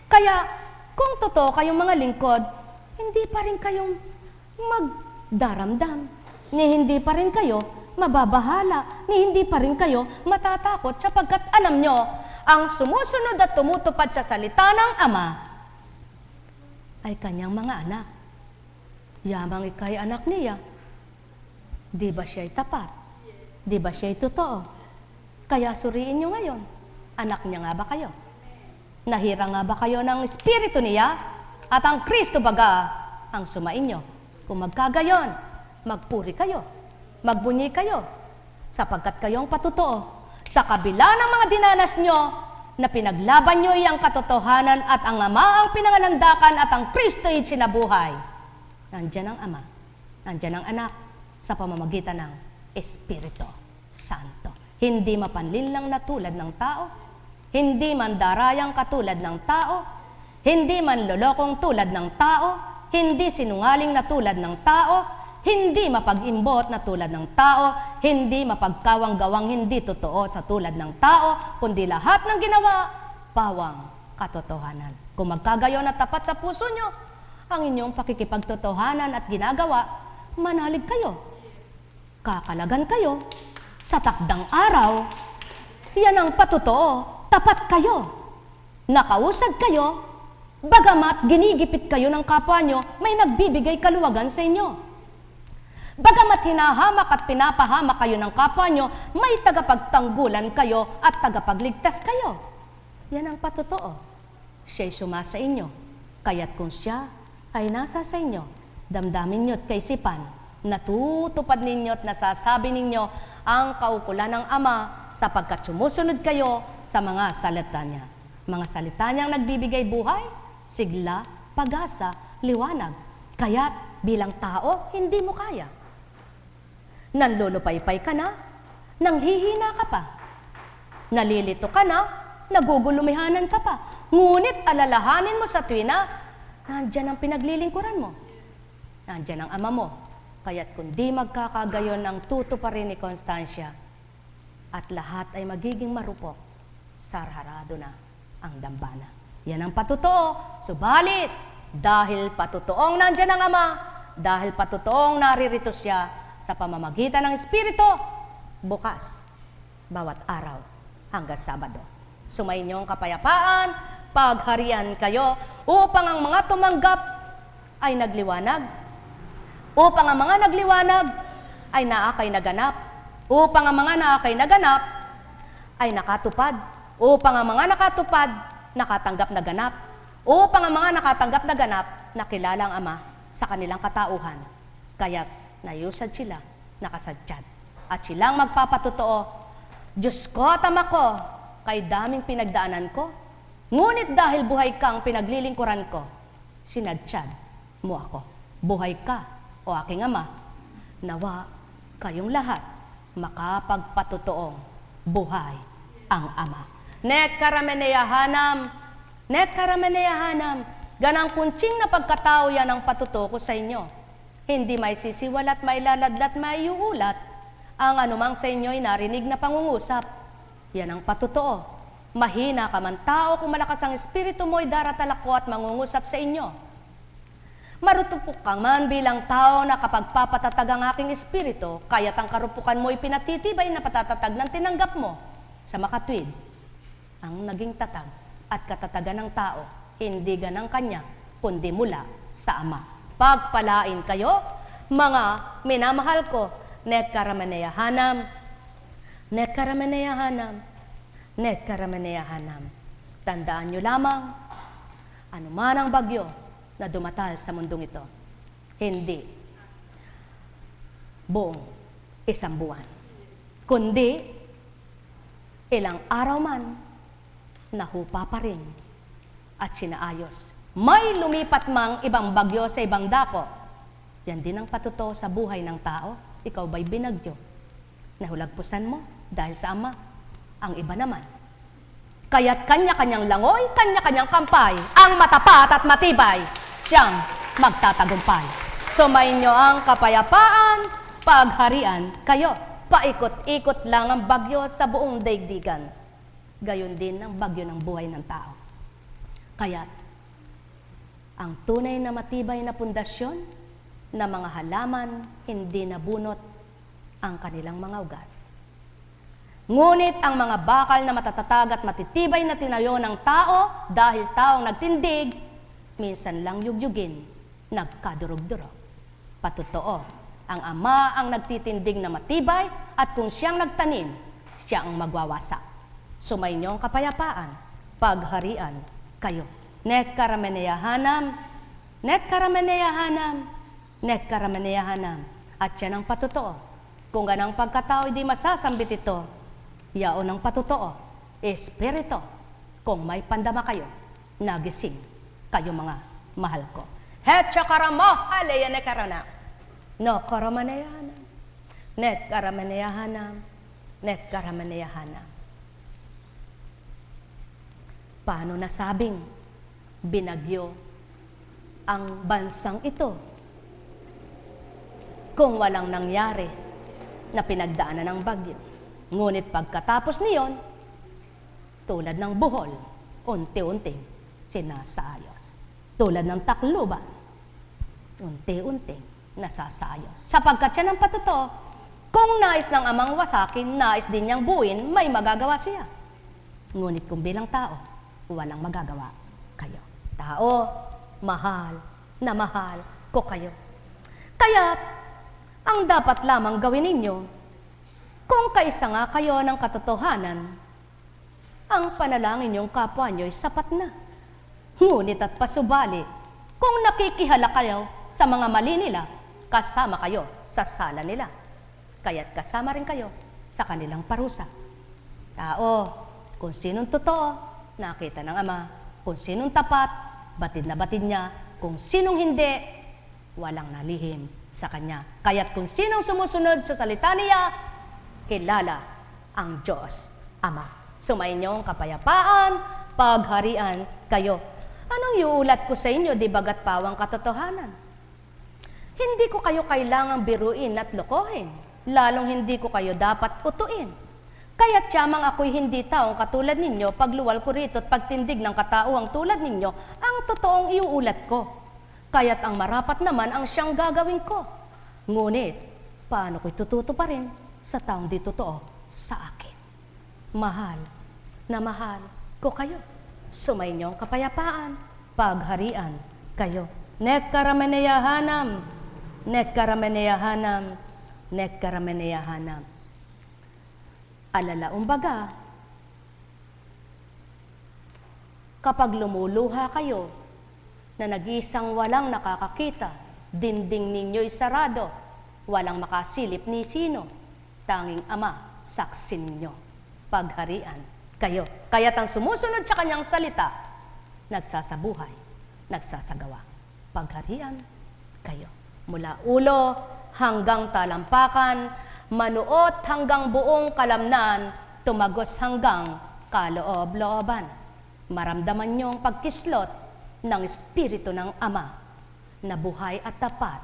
Kaya, kung totoo kayong mga lingkod, hindi pa rin kayong magdaramdam, ni hindi pa rin kayo mababahala, ni hindi pa rin kayo matatakot sapagkat alam nyo, ang sumusunod at tumutupad sa salita ng Ama ay kanyang mga anak. Yamang ikay anak niya, di ba siya'y tapat? Di ba siya'y totoo? Kaya suriin nyo ngayon, anak niya nga ba kayo? Nahira nga ba kayo ng Espiritu niya? At ang Kristo baga ang sumain nyo. Kung magkagayon, magpuri kayo, magbunyi kayo, sapagkat kayong patotoo. Sa kabila ng mga dinanas nyo, na pinaglaban nyo ang katotohanan at ang Ama ang pinangalandakan at ang Kristo ay sinabuhay. Nandiyan ang Ama, nandiyan ang Anak, sa pamamagitan ng Espiritu Santo. Hindi mapanlinlang na tulad ng tao, hindi man darayang katulad ng tao, hindi man lolokong tulad ng tao, hindi sinungaling na tulad ng tao, hindi mapag-imbot na tulad ng tao, hindi mapagkawang-gawang hindi totoo sa tulad ng tao, kundi lahat ng ginawa, pawang katotohanan. Kung magkagayon at tapat sa puso nyo, ang inyong pakikipagtotohanan at ginagawa, manalig kayo. Kakalagan kayo sa takdang araw, yan ang patotoo, tapat kayo. Nakausag kayo, bagamat ginigipit kayo ng kapwa nyo, may nagbibigay kaluwagan sa inyo. Bagamat hinahamak at pinapahamak kayo ng kapwa nyo, may tagapagtanggulan kayo at tagapagligtas kayo. Yan ang patotoo. Siya'y sumasa inyo. Kaya't kung siya ay nasa sa inyo, damdamin nyo't kaisipan, natutupad ninyo at nasasabi ninyo ang kaukulan ng Ama sapagkat sumusunod kayo sa mga salita niya. Mga salita niyang nagbibigay buhay, sigla, pag-asa, liwanag. Kaya't bilang tao, hindi mo kaya. Nanlulupaypay ka na, nanghihina ka pa. Nalilito ka na, nagugulumihanan ka pa. Ngunit alalahanin mo sa tuwina, nandyan ang pinaglilingkuran mo. Nandyan ang Ama mo. Kaya't kundi magkakagayon ang tutuparin ni Constancia at lahat ay magiging marupok, sarharado na ang dambana. Yan ang patotoo. Subalit, dahil patotoong nandyan ang Ama, dahil patotoong naririto siya sa pamamagitan ng Espiritu, bukas, bawat araw hanggang Sabado. Sumayin ang kapayapaan, pagharian kayo upang ang mga tumanggap ay nagliwanag, upang ang mga nagliwanag ay naakay naganap, upang ang mga naakay naganap ay nakatupad, upang ang mga nakatupad nakatanggap na ganap, upang ang mga nakatanggap na ganap nakilala ang Ama sa kanilang katauhan. Kaya't nayusad sila, nakasadyad. At silang magpapatotoo, Diyos ko at Ama ko, kay daming pinagdaanan ko, ngunit dahil buhay kang pinaglilingkuran ko, sinadyad mo ako. Buhay ka, o aking Ama, nawa kayong lahat makapagpatotoong buhay ang Ama. Nekarameneyahanam, nekarameneyahanam, ganang kunching na pagkatao yan ang patutuko sa inyo. Hindi may sisiwalat, may laladlat, may iuulat. Ang anumang sa inyo'y narinig na pangungusap. Yan ang patotoo. Mahina ka man tao, kung malakas ang espiritu mo'y daratalak ko at mangungusap sa inyo. Marupok ka man bilang tao na kapag papatatag ang aking espiritu, kaya't ang karupukan mo'y pinatitibay na patatatag ng tinanggap mo sa makatwid. Ang naging tatag at katatagan ng tao, hindi ganang kanya, kundi mula sa Ama. Pagpalain kayo, mga minamahal ko, nekarameneyahanam, nekarameneyahanam, nekarameneyahanam. Tandaan nyo lamang, anuman ang bagyo na dumatal sa mundong ito, hindi buong isang buwan, kundi ilang araw man, nahupa pa rin at sinaayos. May lumipat mang ibang bagyo sa ibang dako. Yan din ang patuto sa buhay ng tao. Ikaw ba'y binagyo? Nahulagpusan mo dahil sa Ama. Ang iba naman, kaya't kanya-kanyang langoy, kanya-kanyang kampay, ang matapat at matibay, siyang magtatagumpay. Sumayin nyo ang kapayapaan, pagharian kayo. Paikot-ikot lang ang bagyo sa buong daigdigan. Gayon din ang bagyo ng buhay ng tao. Kaya't, ang tunay na matibay na pundasyon na mga halaman hindi nabunot ang kanilang mga ugat. Ngunit ang mga bakal na matatatag at matitibay na tinayo ng tao dahil taong nagtindig, minsan lang yugyugin, nagkadurog-durog. Patotoo, ang Ama ang nagtitindig na matibay at kung siyang nagtanim, siya ang magwawasak. Sumayin niyo ang kapayapaan, pagharian kayo. Nek karameneyahanam, nek karameneyahanam, nek karameneyahanam. At yan ang patotoo. Kung ganang pagkatao hindi masasambit ito, yaon ang patotoo, espirito, kung may pandama kayo, nagising kayo mga mahal ko. Hetya karamo, haleya ne karana. No, karamaneyahanam. Net karamaneyahanam. Net karamaneyahanam. Paano nasabing binagyo ang bansang ito kung walang nangyari na pinagdaanan ng bagyo? Ngunit pagkatapos niyon, tulad ng buhol, unti-unting sinasaayos. Tulad ng Tacloban, unti-unting nasasayos. Sapagkat siya ng patotoo, kung nais ng Amang wasakin, nais din niyang buuin, may magagawa siya. Ngunit kung bilang tao, walang magagawa kayo. Tao, mahal na mahal ko kayo. Kaya't, ang dapat lamang gawin ninyo, kung kaisa nga kayo ng katotohanan, ang panalangin niyong kapwa niyo'y sapat na. Ngunit at pasubali, kung nakikihala kayo sa mga mali nila, kasama kayo sa sala nila. Kaya't kasama rin kayo sa kanilang parusa. Tao, kung sinong totoo, nakita ng Ama. Kung sinong tapat, batid na batid niya. Kung sinong hindi, walang nalihim sa Kanya. Kaya't kung sinong sumusunod sa salita niya, kilala ang Diyos Ama. Sumayin niyo ang kapayapaan, pagharian kayo. Anong iuulat ko sa inyo, di bagat pawang katotohanan? Hindi ko kayo kailangang biruin at lokohin, lalong hindi ko kayo dapat utuin. Kaya't tiyamang ako'y hindi taong katulad ninyo, pagluwal ko rito at pagtindig ng katauhang tulad ninyo, ang totoong iuulat ko. Kaya't ang marapat naman ang siyang gagawin ko. Ngunit, paano ko'y tututo pa rin sa taong di totoo sa akin? Mahal na mahal ko kayo. Sumayin niyo ang kapayapaan, pagharian kayo. Nek karameneyahanam, nek karameneyahanam, nek karameneyahanam. Alala umbaga, kapag lumuluha kayo na nag-iisang walang nakakakita, dinding ninyo'y sarado, walang makasilip ni sino, tanging Ama, saksi ninyo, pagharian kayo. Kaya't ang sumusunod sa Kanyang salita, nagsasabuhay, nagsasagawa, pagharian kayo. Mula ulo hanggang talampakan, manuot hanggang buong kalamnan, tumagos hanggang kaloob-looban. Maramdaman niyo ang pagkislot ng Espiritu ng Ama na buhay at tapat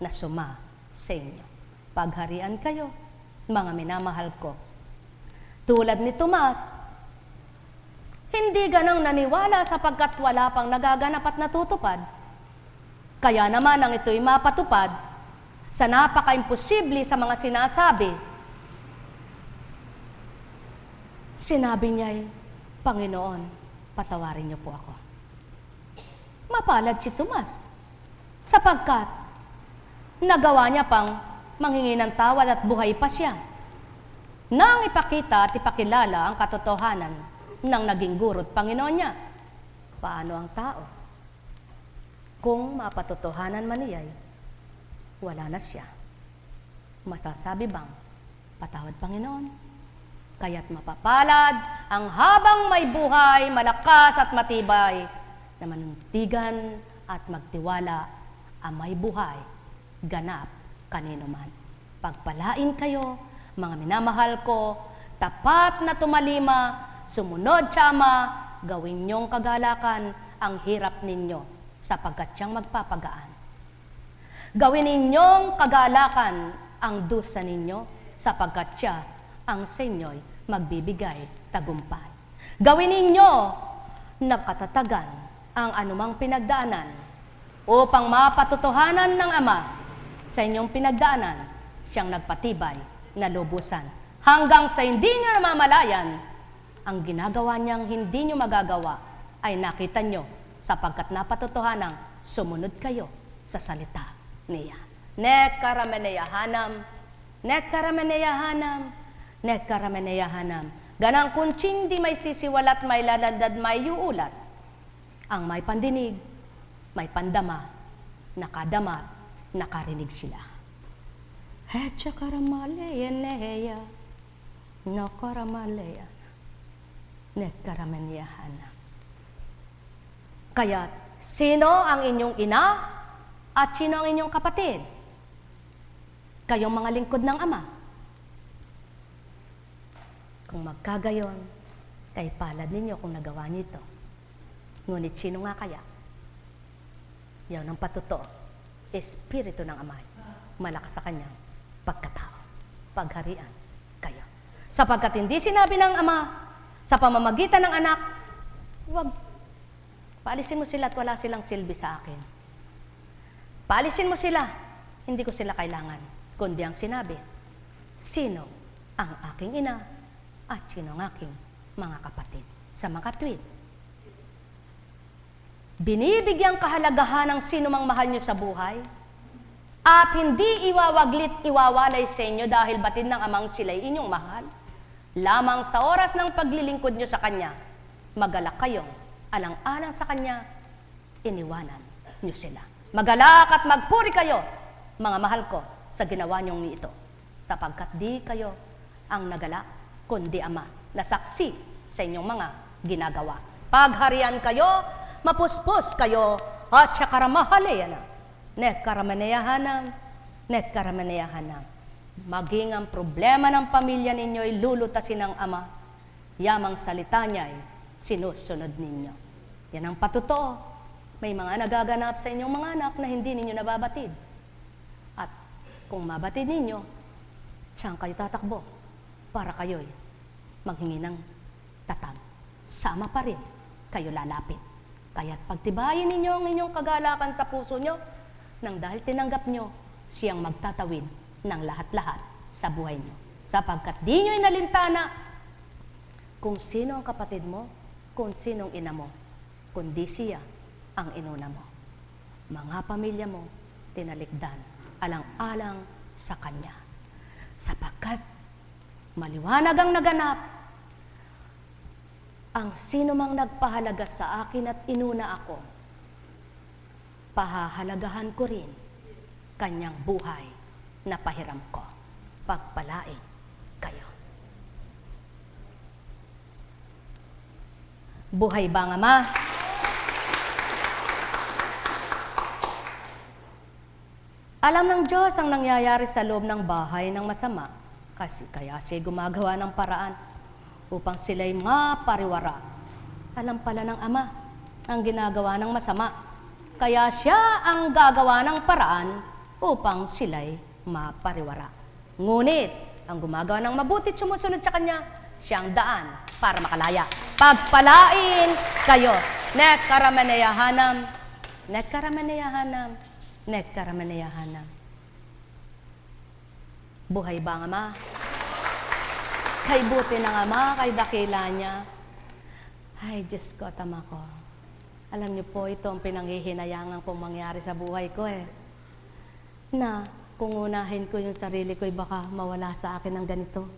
na suma sa inyo. Pagharian kayo, mga minamahal ko. Tulad ni Tomas, hindi ganang naniwala sapagkat wala pang nagaganap at natutupad. Kaya naman ang ito'y mapatupad sa napaka-imposible sa mga sinasabi. Sinabi niya'y, Panginoon, patawarin niyo po ako. Mapalad si Tomas, sapagkat nagawa niya pang manghingi ng tawad at buhay pa siya. Nang ipakita at ipakilala ang katotohanan ng naging guro at Panginoon niya. Paano ang tao? Kung mapatotohanan man niya'y, wala na siya. Masasabi bang, patawad Panginoon? Kaya't mapapalad ang habang may buhay, malakas at matibay na manuntigan at magtiwala ang may buhay, ganap kanino man. Pagpalain kayo, mga minamahal ko, tapat na tumalima, sumunod sa Ama, gawin niyong kagalakan ang hirap ninyo sapagkat siyang magpapagaan. Gawin ninyong kagalakan ang dusa ninyo sapagkat siya ang sa inyo'y magbibigay tagumpay. Gawin ninyo na katatagan ang anumang pinagdaanan upang mapatutuhanan ng Ama sa inyong pinagdaanan, siyang nagpatibay na lubusan. Hanggang sa hindi nyo namamalayan, ang ginagawa niyang hindi nyo magagawa ay nakita nyo sapagkat napatutuhanang sumunod kayo sa salita niya. Nekarameneyahanam, nekarameneyahanam, nekarameneyahanam. Ganang kunching di may sisiwalat, may laladad, may yuulat. Ang may pandinig, may pandama, nakadama, nakarinig sila. Hecha karamaleya neheya, no karamaleya, nekarameneyahanam. Kaya, sino ang inyong ina at sino ang inyong kapatid? Kayong mga lingkod ng Ama. Kung magkagayon, kay palad ninyo kung nagawa niyo ito. Ngunit sino nga kaya? Yan ang patuto, Espiritu ng Ama, malakas sa kanyang pagkatao, pagharian kayo. Sapagkat hindi sinabi ng Ama, sa pamamagitan ng anak, huwag, paalisin mo sila at wala silang silbi sa akin. Paalisin mo sila, hindi ko sila kailangan. Kundi ang sinabi, sino ang aking ina at sino ang aking mga kapatid. Sa mga tweet, binibigyang kahalagahan ng sino mang mahal nyo sa buhay at hindi iwawaglit, iwawalay sa inyo dahil batid ng Amang sila'y inyong mahal. Lamang sa oras ng paglilingkod nyo sa Kanya, magalak kayong alang-alang sa Kanya, iniwanan nyo sila. Magalak at magpuri kayo, mga mahal ko, sa ginawa nyong ito, sapagkat di kayo ang nagalak, kundi Ama, na saksi sa inyong mga ginagawa. Pagharian kayo, mapuspos kayo, at siya karamahalayan na. Net karamaneyahanam, net karamaneyahanam. Maging ang problema ng pamilya ninyo ay lulutasin ng Ama, yamang salita niya ay sinusunod ninyo. Yan ang patotoo. May mga nagaganap sa inyong mga anak na hindi ninyo nababatid. At kung mabatid ninyo, saan kayo tatakbo para kayo'y maghingi ng tatag. Sama pa rin kayo lalapit. Kaya't pagtibayin ninyo ang inyong kagalakan sa puso nyo nang dahil tinanggap nyo siyang magtatawid ng lahat-lahat sa buhay nyo. Sapagkat di nyo inalintana kung sino ang kapatid mo, kung sino ang ina mo, kundi siya ang inuna mo. Mga pamilya mo, tinalikdan, alang-alang sa Kanya. Sapagkat maliwanag ang naganap, ang sino mang nagpahalaga sa akin at inuna ako, pahahalagahan ko rin kanyang buhay na pahiram ko. Pagpalain kayo. Buhay ba ang Ama? Alam ng Diyos ang nangyayari sa loob ng bahay ng masama, kasi kaya siya gumagawa ng paraan upang sila'y mapariwara. Alam pala ng Ama ang ginagawa ng masama, kaya siya ang gagawa ng paraan upang sila'y mapariwara. Ngunit, ang gumagawa ng mabuti at sumusunod sa Kanya, siya ang daan para makalaya. Pagpalain kayo. Net karamaneyahanam, net karamaneyahanam, net karamaneyahanam. Buhay ba ang Ama? Kay buti ng Ama, kay dakila niya. Ay, Diyos ko, tama ko. Alam niyo po, ito ang pinanghihinayangan kong mangyari sa buhay ko na kung unahin ko yung sarili ko, baka mawala sa akin ng ganito.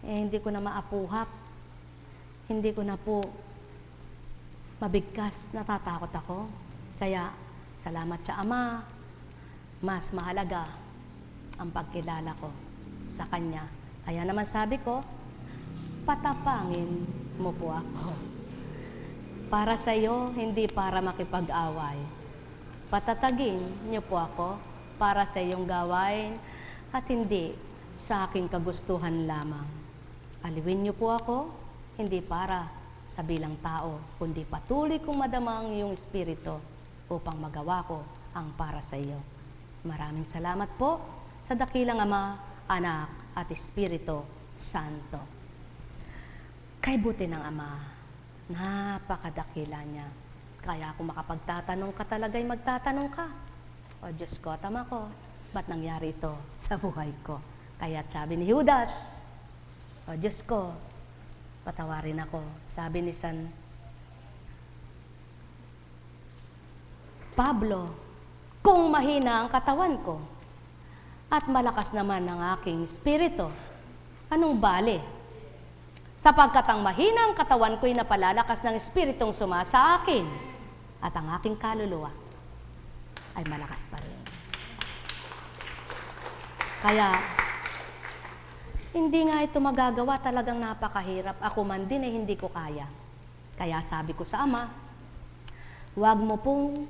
Hindi ko na maapuhap. Hindi ko na po mabigkas, natatakot ako. Kaya, salamat sa Ama. Mas mahalaga ang pagkilala ko sa Kanya. Kaya naman sabi ko, patapangin mo po ako. para sa iyo, hindi para makipag-away. Patatagin niyo po ako para sa iyong gawain at hindi sa aking kagustuhan lamang. Aliwin niyo po ako, hindi para sa bilang tao, kundi patuloy kong madama ang iyong espiritu upang magawa ko ang para sa iyo. Maraming salamat po sa dakilang Ama, Anak at Espiritu Santo. Kay buti ng Ama, napakadakila niya. Kaya kung makapagtatanong ka talaga'y magtatanong ka. O Diyos ko, tama ko, ba't nangyari ito sa buhay ko? Kaya sabi ni Judas, o Diyos ko, patawarin ako. Sabi ni San Pablo, kung mahina ang katawan ko at malakas naman ang aking espiritu, anong bali? Sapagkat ang mahinang katawan ko'y napalalakas ng espiritong suma sa akin at ang aking kaluluwa ay malakas pa rin. Kaya, hindi nga ito magagawa, talagang napakahirap. Ako man din ay hindi ko kaya. Kaya sabi ko sa Ama, huwag mo pong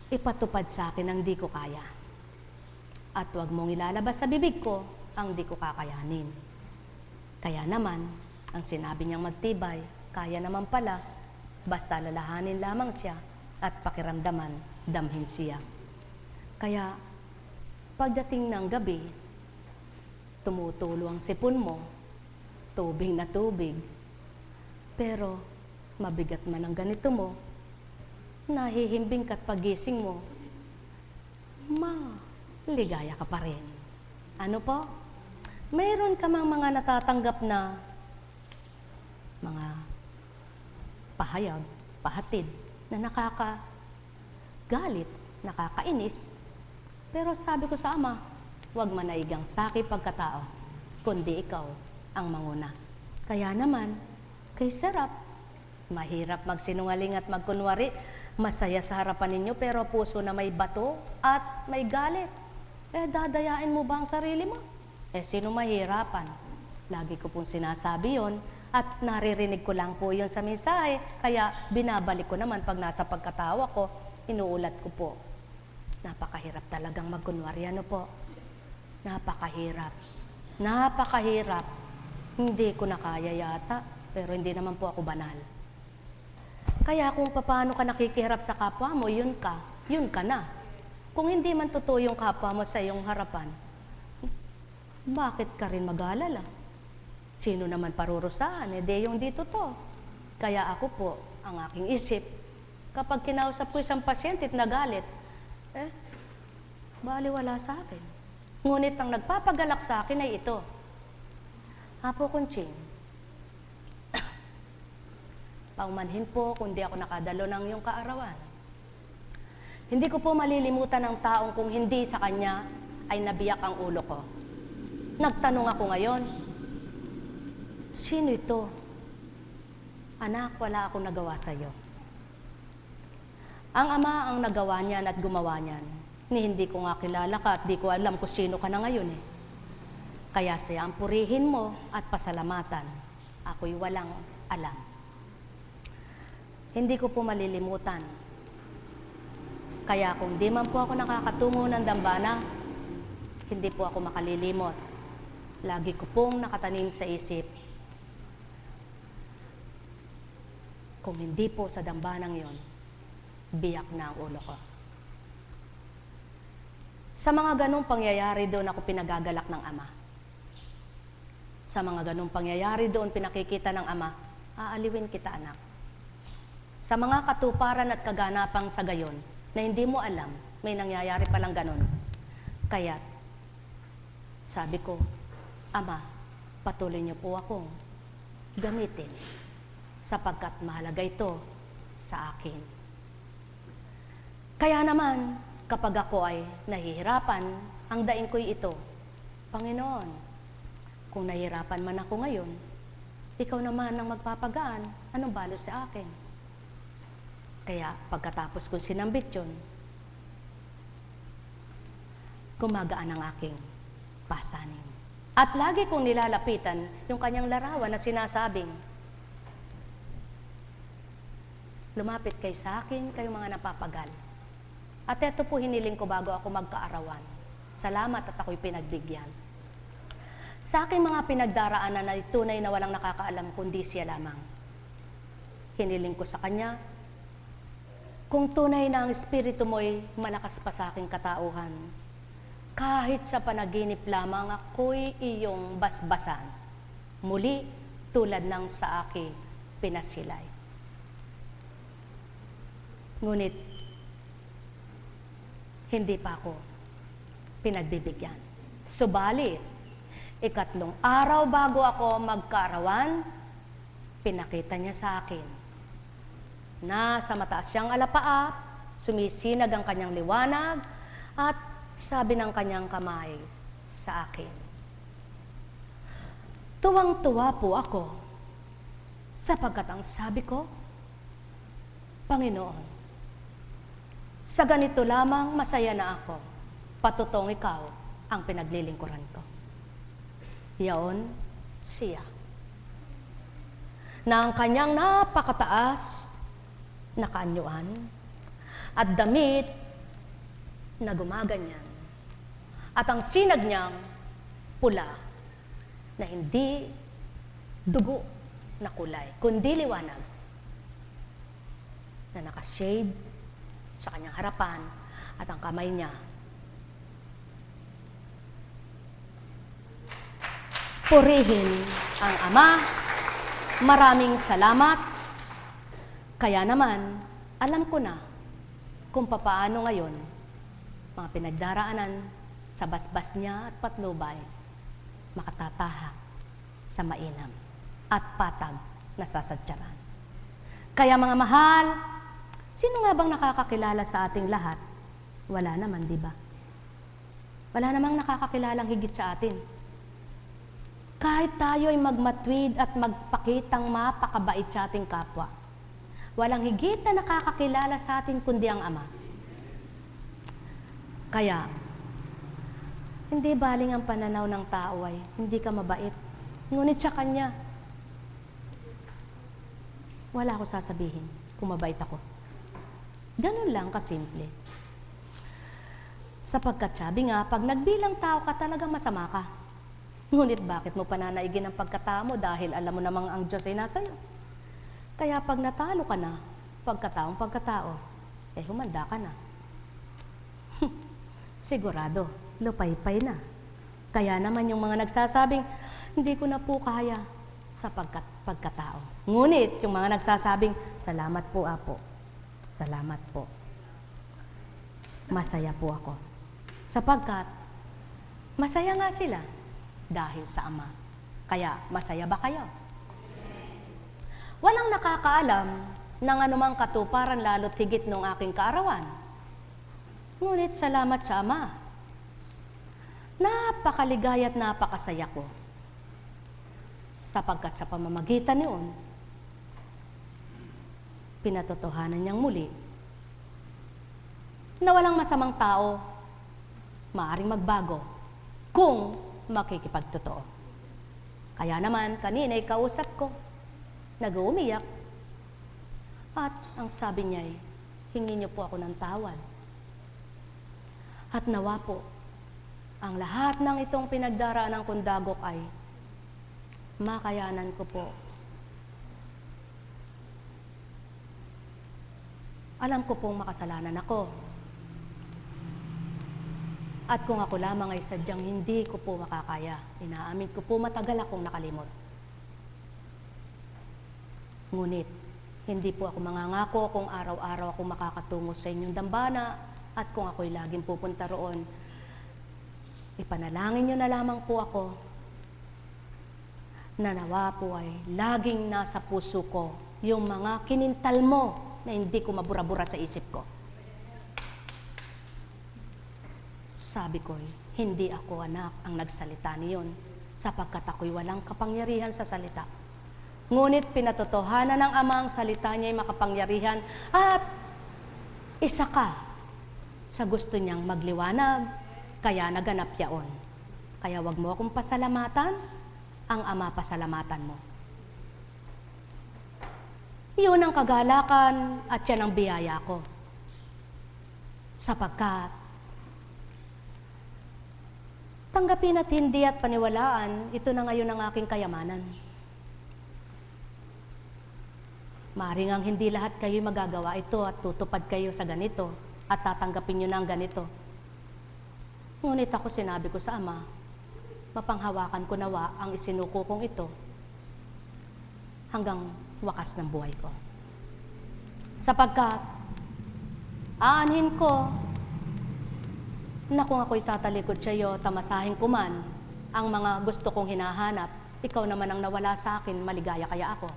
ipatupad sa akin ang di ko kaya. At huwag mong ilalabas sa bibig ko ang di ko kakayanin. Kaya naman, ang sinabi niyang magtibay, kaya naman pala, basta lalahanin lamang siya at pakiramdaman, damhin siya. Kaya, pagdating ng gabi, tumutulo ang sipon mo, tubig na tubig. Pero, mabigat man ang ganito mo, nahihimbing ka't pagising mo, ligaya ka pa rin. Ano po? Mayroon ka mang mga natatanggap na mga pahayag, pahatid, na nakakagalit, nakakainis. Pero sabi ko sa Ama, huwag manaigang saki pagkatao, kundi ikaw ang manguna. Kaya naman, kay sarap, mahirap magsinungaling at magkunwari, masaya sa harapan ninyo, pero puso na may bato at may galit. Dadayain mo ba ang sarili mo? Sino mahirapan? Lagi ko pong sinasabi yon at naririnig ko lang po yon sa mensahe, kaya binabalik ko naman pag nasa pagkatawa ko, inuulat ko po. Napakahirap talagang magkunwari, ano po? Napakahirap. Napakahirap. Hindi ko na kaya yata, pero hindi naman po ako banal. Kaya kung paano ka nakikihirap sa kapwa mo, yun ka na. Kung hindi man totoo yung kapwa mo sa iyong harapan, bakit ka rin mag-alala? Sino naman parurusahan? Di yung dito to. Kaya ako po, ang aking isip, kapag kinausap ko isang pasyente at nagalit, baliwala sa akin. Ngunit ang nagpapagalak sa akin ay ito. Apo Conching, paumanhin po kung di ako nakadalo ng iyong kaarawan. Hindi ko po malilimutan ang taong kung hindi sa kanya ay nabiyak ang ulo ko. Nagtanong ako ngayon, sino ito? Anak, wala akong nagawa sa iyo. Ang Ama ang nagawa niyan at gumawa niyan. Ni hindi ko nga kilala ka at di ko alam kung sino ka na ngayon eh. Kaya siya ang purihin mo at pasalamatan. Ako'y walang alam. Hindi ko po malilimutan. Kaya kung di man po ako nakakatungo ng dambana, hindi po ako makalilimot. Lagi ko pong nakatanim sa isip, kung hindi po sa dambanang yon, biyak na ang ulo ko. Sa mga ganong pangyayari doon ako pinagagalak ng Ama. Sa mga ganong pangyayari doon pinakikita ng Ama, aaliwin kita anak. Sa mga katuparan at kaganapang sa gayon, na hindi mo alam, may nangyayari palang ganon. Kaya, sabi ko, Ama, patuloy niyo po akong gamitin sapagkat mahalaga ito sa akin. Kaya naman, kapag ako ay nahihirapan, ang daing ko'y ito, Panginoon, kung nahihirapan man ako ngayon, ikaw naman ang magpapagaan, anong balo sa akin? Kaya pagkatapos kong sinambit yun, gumagaan ang aking pasaning. At lagi kong nilalapitan yung kanyang larawan na sinasabing, lumapit kayo sa akin, kayong mga napapagal. At ito po hiniling ko bago ako magkaarawan. Salamat at ako'y pinagbigyan. Sa aking mga pinagdaraanan na tunay na walang nakakaalam kundi siya lamang. Hiniling ko sa Kanya, kung tunay na ang Espiritu mo'y malakas pa sa aking katauhan, kahit sa panaginip lamang ako'y iyong basbasan, muli tulad ng sa akin pinasilay. Ngunit, hindi pa ako pinagbibigyan. Subalit, ikatlong araw bago ako magkaarawan, pinakita niya sa akin na sa mataas siyang alapaap, sumisinag ang kanyang liwanag, at sabi ng kanyang kamay sa akin. Tuwang-tuwa po ako, sapagkat ang sabi ko, Panginoon, sa ganito lamang masaya na ako, patutong ikaw ang pinaglilingkuran ko. Yaon siya. Na ang kanyang napakataas na kaanyuan at damit na gumaganyan at ang sinag niyang pula na hindi dugo na kulay, kundi liwanag na nakashade sa kanyang harapan at ang kamay niya purihin ang Ama. Maraming salamat. Kaya naman, alam ko na kung papaano ngayon mga pinagdaraanan sa basbas niya at patnubay makatatahak sa mainam at patag na sasadyaran. Kaya mga mahal, sino nga bang nakakakilala sa ating lahat? Wala naman, di ba? Wala namang nakakakilalang higit sa atin. Kahit tayo ay magmatwid at magpakitang mapakabait sa ating kapwa, walang higit na nakakakilala sa atin kundi ang Ama. Kaya, hindi baling ang pananaw ng tao ay hindi ka mabait. Ngunit sa Kanya, wala ako sasabihin kung mabait ako. Ganun lang kasimple. Sapagkat sabi nga, pag nagbilang tao ka talagang masama ka. Ngunit bakit mo pananaigin ang pagkatao mo dahil alam mo namang ang Diyos ay nasa iyo? Kaya pag natalo ka na, pagkatao, humanda ka na. Sigurado, lupay-pay na. Kaya naman yung mga nagsasabing, hindi ko na po kaya sa pagkatao. Ngunit yung mga nagsasabing, salamat po, Apo. Salamat po. Masaya po ako. Sapagkat, masaya nga sila dahil sa Ama. Kaya, masaya ba kayo? Walang nakakaalam ng anumang katuparan lalo't higit nung aking kaarawan. Ngunit salamat sa Ama. Napakaligaya at napakasaya ko. Sapagkat sa pamamagitan niyon, pinatotohanan niyang muli na walang masamang tao maaring magbago kung makikipagtotoo. Kaya naman, kanina'y kausap ko, nag-uumiyak, at ang sabi niya ay, hingi niyo po ako ng tawad. At nawa po, ang lahat ng itong pinagdaraan ng kundagok ay makayanan ko po. Alam ko pong makasalanan ako. At kung ako lamang ay sadyang hindi ko po makakaya, inaamin ko po matagal akong nakalimot. Ngunit, hindi po ako mangangako kung araw-araw ako makakatungo sa inyong dambana at kung ako'y laging pupunta roon. Ipanalangin niyo na lamang po ako na nawa po ay laging nasa puso ko yung mga kinintal mo na hindi ko mabura-bura sa isip ko. Sabi ko, hindi ako anak ang nagsalita niyon, sapagkat ako'y walang kapangyarihan sa salita. Ngunit pinatotohanan ng Ama ang salita niya ay makapangyarihan at isa ka sa gusto niyang magliwanag, kaya naganap yaon. Kaya wag mo akong pasalamatan, ang Ama pasalamatan mo. Iyon ang kagalakan at yan ang biyaya ko. Sapagkat tanggapin at hindi at paniwalaan, ito na ngayon ang aking kayamanan. Maaring ang hindi lahat kayo magagawa ito at tutupad kayo sa ganito at tatanggapin nyo ng ganito. Ngunit ako sinabi ko sa Ama, mapanghawakan ko nawa ang isinuko kong ito hanggang wakas ng buhay ko. Sapagkat aanhin ko na kung ako'y tatalikod sa iyo, tamasahin ko man ang mga gusto kong hinahanap, ikaw naman ang nawala sa akin, maligaya kaya ako.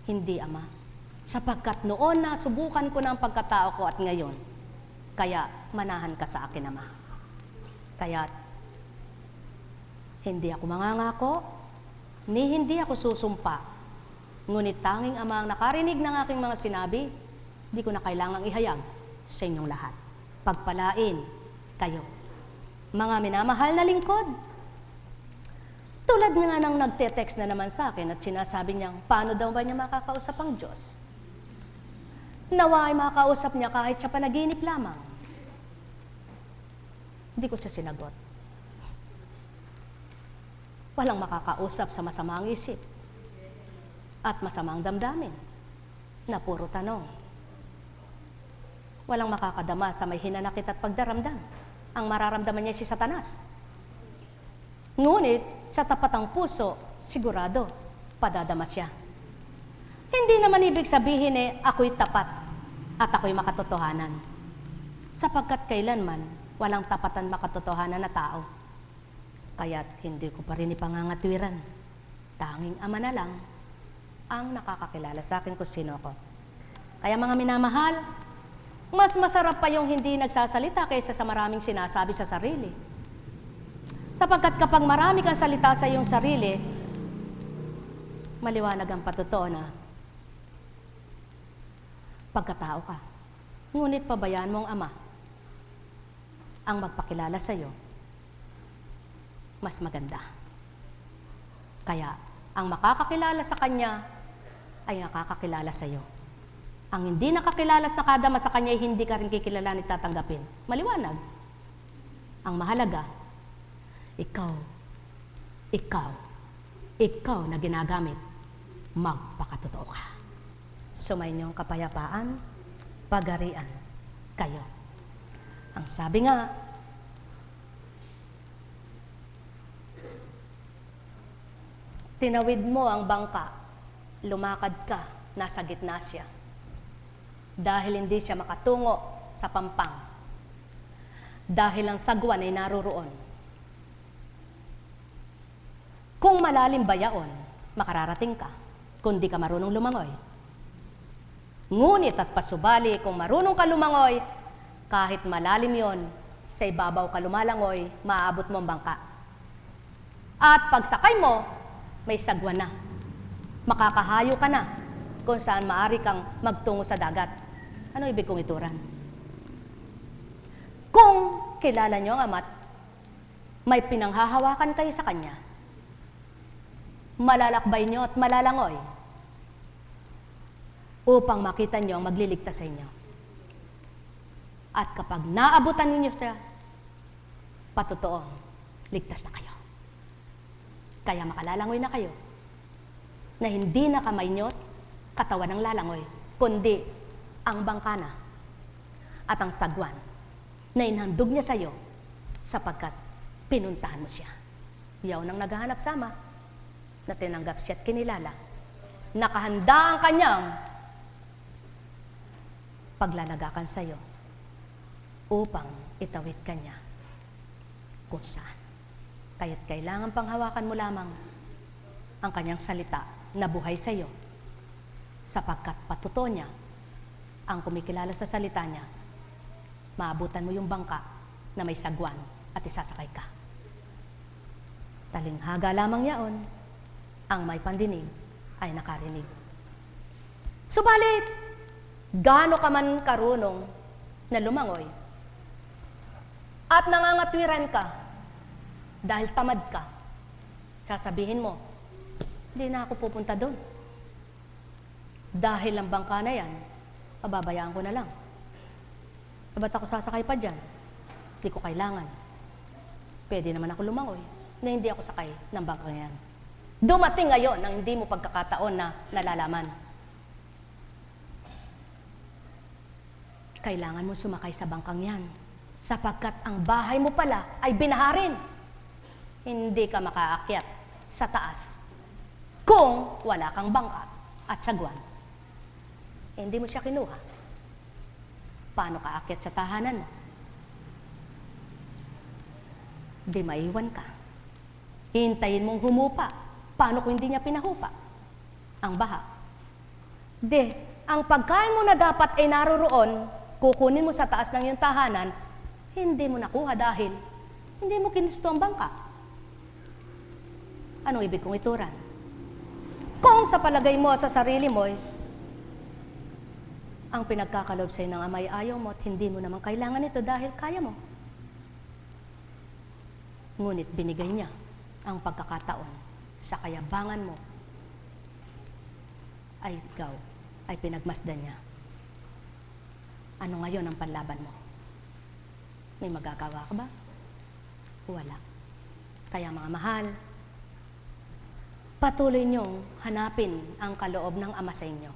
Hindi, Ama. Sapagkat noon na subukan ko na ang pagkatao ko at ngayon, kaya manahan ka sa akin, Ama. Kaya hindi ako mangangako, ni hindi ako susumpa. Ngunit tanging Ama ang nakarinig ng aking mga sinabi, di ko na kailangang ihayag sa inyong lahat. Pagpalain kayo, mga minamahal na lingkod. Tulad nga nang nagte-text na naman sa akin at sinasabi niyang, paano daw ba niya makakausap ang Diyos? Nawa ay makakausap niya kahit sa panaginip lamang. Hindi ko siya sinagot. Walang makakausap sa masamang isip at masamang damdamin na puro tanong. Walang makakadama sa may hinanakit at pagdaramdam. Ang mararamdaman niya si Satanas. Ngunit, sa tapatang puso, sigurado, padadama siya. Hindi naman ibig sabihin ako'y tapat at ako'y makatotohanan. Sapagkat kailanman, walang tapatan makatotohanan na tao. Kaya't hindi ko pa rin ipangangatwiran. Tanging Ama na lang ang nakakakilala sa akin kung sino ako. Kaya mga minamahal, mas masarap pa yung hindi nagsasalita kaysa sa maraming sinasabi sa sarili. Sapagkat kapag marami kang salita sa iyong sarili, maliwanag ang patotoo na pagkatao ka. Ngunit pabayaan mo ang Ama ang magpakilala sa iyo, mas maganda. Kaya, ang makakakilala sa Kanya ay nakakakilala sa iyo. Ang hindi nakakilala at nakadama sa Kanya ay hindi ka rin kikilalanin at tatanggapin. Maliwanag. Ang mahalaga, ikaw na ginagamit, magpakatotoo ka. Sumayin niyong kapayapaan, pagarian kayo. Ang sabi nga, tinawid mo ang bangka, lumakad ka, nasa gitna siya. Dahil hindi siya makatungo sa pampang. Dahil ang sagwan ay naroroon. Kung malalim ba yaon, makararating ka, kung di ka marunong lumangoy. Ngunit at pasubali, kung marunong ka lumangoy, kahit malalim yon, sa ibabaw ka lumalangoy, maaabot mo ang bangka. At pagsakay mo, may sagwan na. Makakahayo ka na kung saan maaari kang magtungo sa dagat. Ano ibig kong ituran? Kung kilala nyo ang Ama't may pinanghahawakan kayo sa Kanya, malalakbay nyo at malalangoy upang makita nyo ang magliligtas sa inyo. At kapag naabutan ninyo siya, patotoo, ligtas na kayo. Kaya makalalangoy na kayo na hindi na kamay nyo katawan ng lalangoy, kundi ang bangka na at ang sagwan na inhandog niya sa iyo sapagkat pinuntahan mo siya. Yaw nang naghahanap sama na tinanggap siya at kinilala. Nakahanda ang kanyang paglalagakan sa iyo upang itawid kanya kung saan. Kaya't kailangan panghawakan mo lamang ang kanyang salita na buhay sa iyo sapagkat patotoo niya ang kumikilala sa salita niya, maabutan mo yung bangka na may sagwan at isasakay ka. Talinghaga lamang yaon, ang may pandinig ay nakarinig. Subalit, gaano ka man karunong na lumangoy at nangangatwiran ka dahil tamad ka, sasabihin mo, hindi na ako pupunta doon. Dahil ang bangka na yan, pababayaan ko na lang. Ba't ako sasakay pa dyan? Hindi ko kailangan. Pwede naman ako lumangoy na hindi ako sakay ng bangka yan. Dumating ngayon ang hindi mo pagkakataon na nalalaman. Kailangan mo sumakay sa bangkang yan sapagkat ang bahay mo pala ay binaharin. Hindi ka makaakyat sa taas kung wala kang bangka at sagwan. Hindi mo siya kinuha. Paano ka aakyat sa tahanan mo? Di maiwan ka. Hintayin mong humupa. Paano kung hindi niya pinahupa? Ang baha. Di, ang pagkain mo na dapat ay naroroon, kukunin mo sa taas ng iyong tahanan, hindi mo nakuha dahil hindi mo kinusto ang bangka. Anong ibig kong ituran? Kung sa palagay mo sa sarili mo, ang pinagkakalob sa'yo ng amay ayaw mo at hindi mo naman kailangan ito dahil kaya mo. Ngunit binigay niya ang pagkakataon sa kayabangan mo ay ikaw ay pinagmasdan niya. Ano ngayon ang panlaban mo? May magagawa ka ba? Wala. Kaya mga mahal, patuloy niyong hanapin ang kaloob ng Ama sa inyo.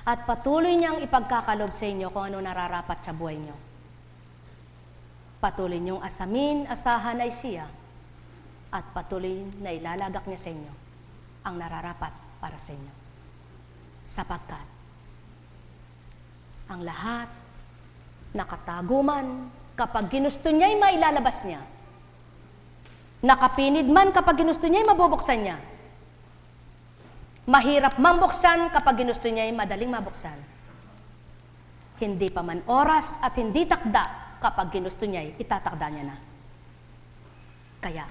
At patuloy niyang ipagkakalob sa inyo kung ano nararapat sa buhay niyo. Patuloy niyong asahan ay siya at patuloy na ilalagak niya sa inyo ang nararapat para sa inyo. Sapagkat ang lahat nakataguman kapag ginusto niya'y mailalabas niya. Nakapinid man kapag ginusto niya'y mabubuksan niya. Mahirap mambuksan kapag ginusto niya'y madaling mabuksan. Hindi pa man oras at hindi takda kapag ginusto niya'y itatakda niya na. Kaya,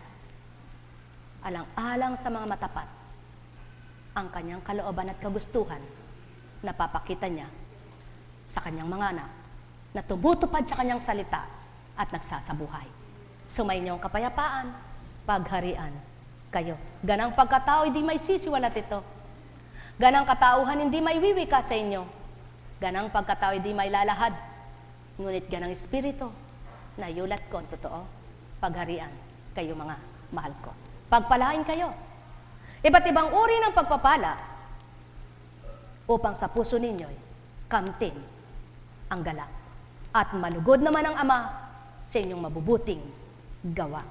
alang-alang sa mga matapat, ang kanyang kalooban at kagustuhan na papakita niya sa kanyang mga anak na tumutupad sa kanyang salita at nagsasabuhay. Sumayin niyo ang kapayapaan, pagharian kayo. Ganang pagkatao, hindi may sisiwalat ito. Ganang katauhan, hindi may wiwika sa inyo. Ganang pagkatao, hindi may lalahad. Ngunit ganang espiritu na yulat ko ang totoo, pagharian kayo mga mahal ko. Pagpalain kayo. Iba't ibang uri ng pagpapala upang sa puso ninyo'y kamtin ang galak at malugod naman ang Ama sa inyong mabubuting gawa.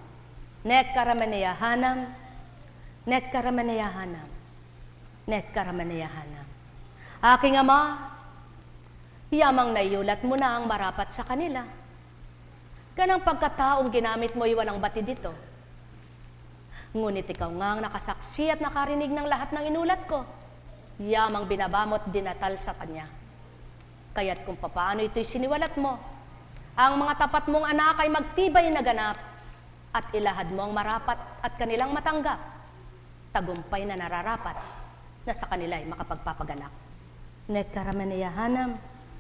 Net karamanayahanam, net karamanayahanam, net karamanayahanam. Aking Ama, yamang naiulat mo na ang marapat sa kanila. Ganang pagkataong ginamit mo walang batid dito. Ngunit ikaw nga ang nakasaksi at nakarinig ng lahat ng inulat ko. Yamang binabamot dinatal sa kanya. Kaya't kung papaano ito'y siniwalat mo, ang mga tapat mong anak ay magtibay na ganap at ilahad mo ang marapat at kanilang matanggap. Tagumpay na nararapat na sa kanila ay makapagpapaganap. Net karamanayahanam,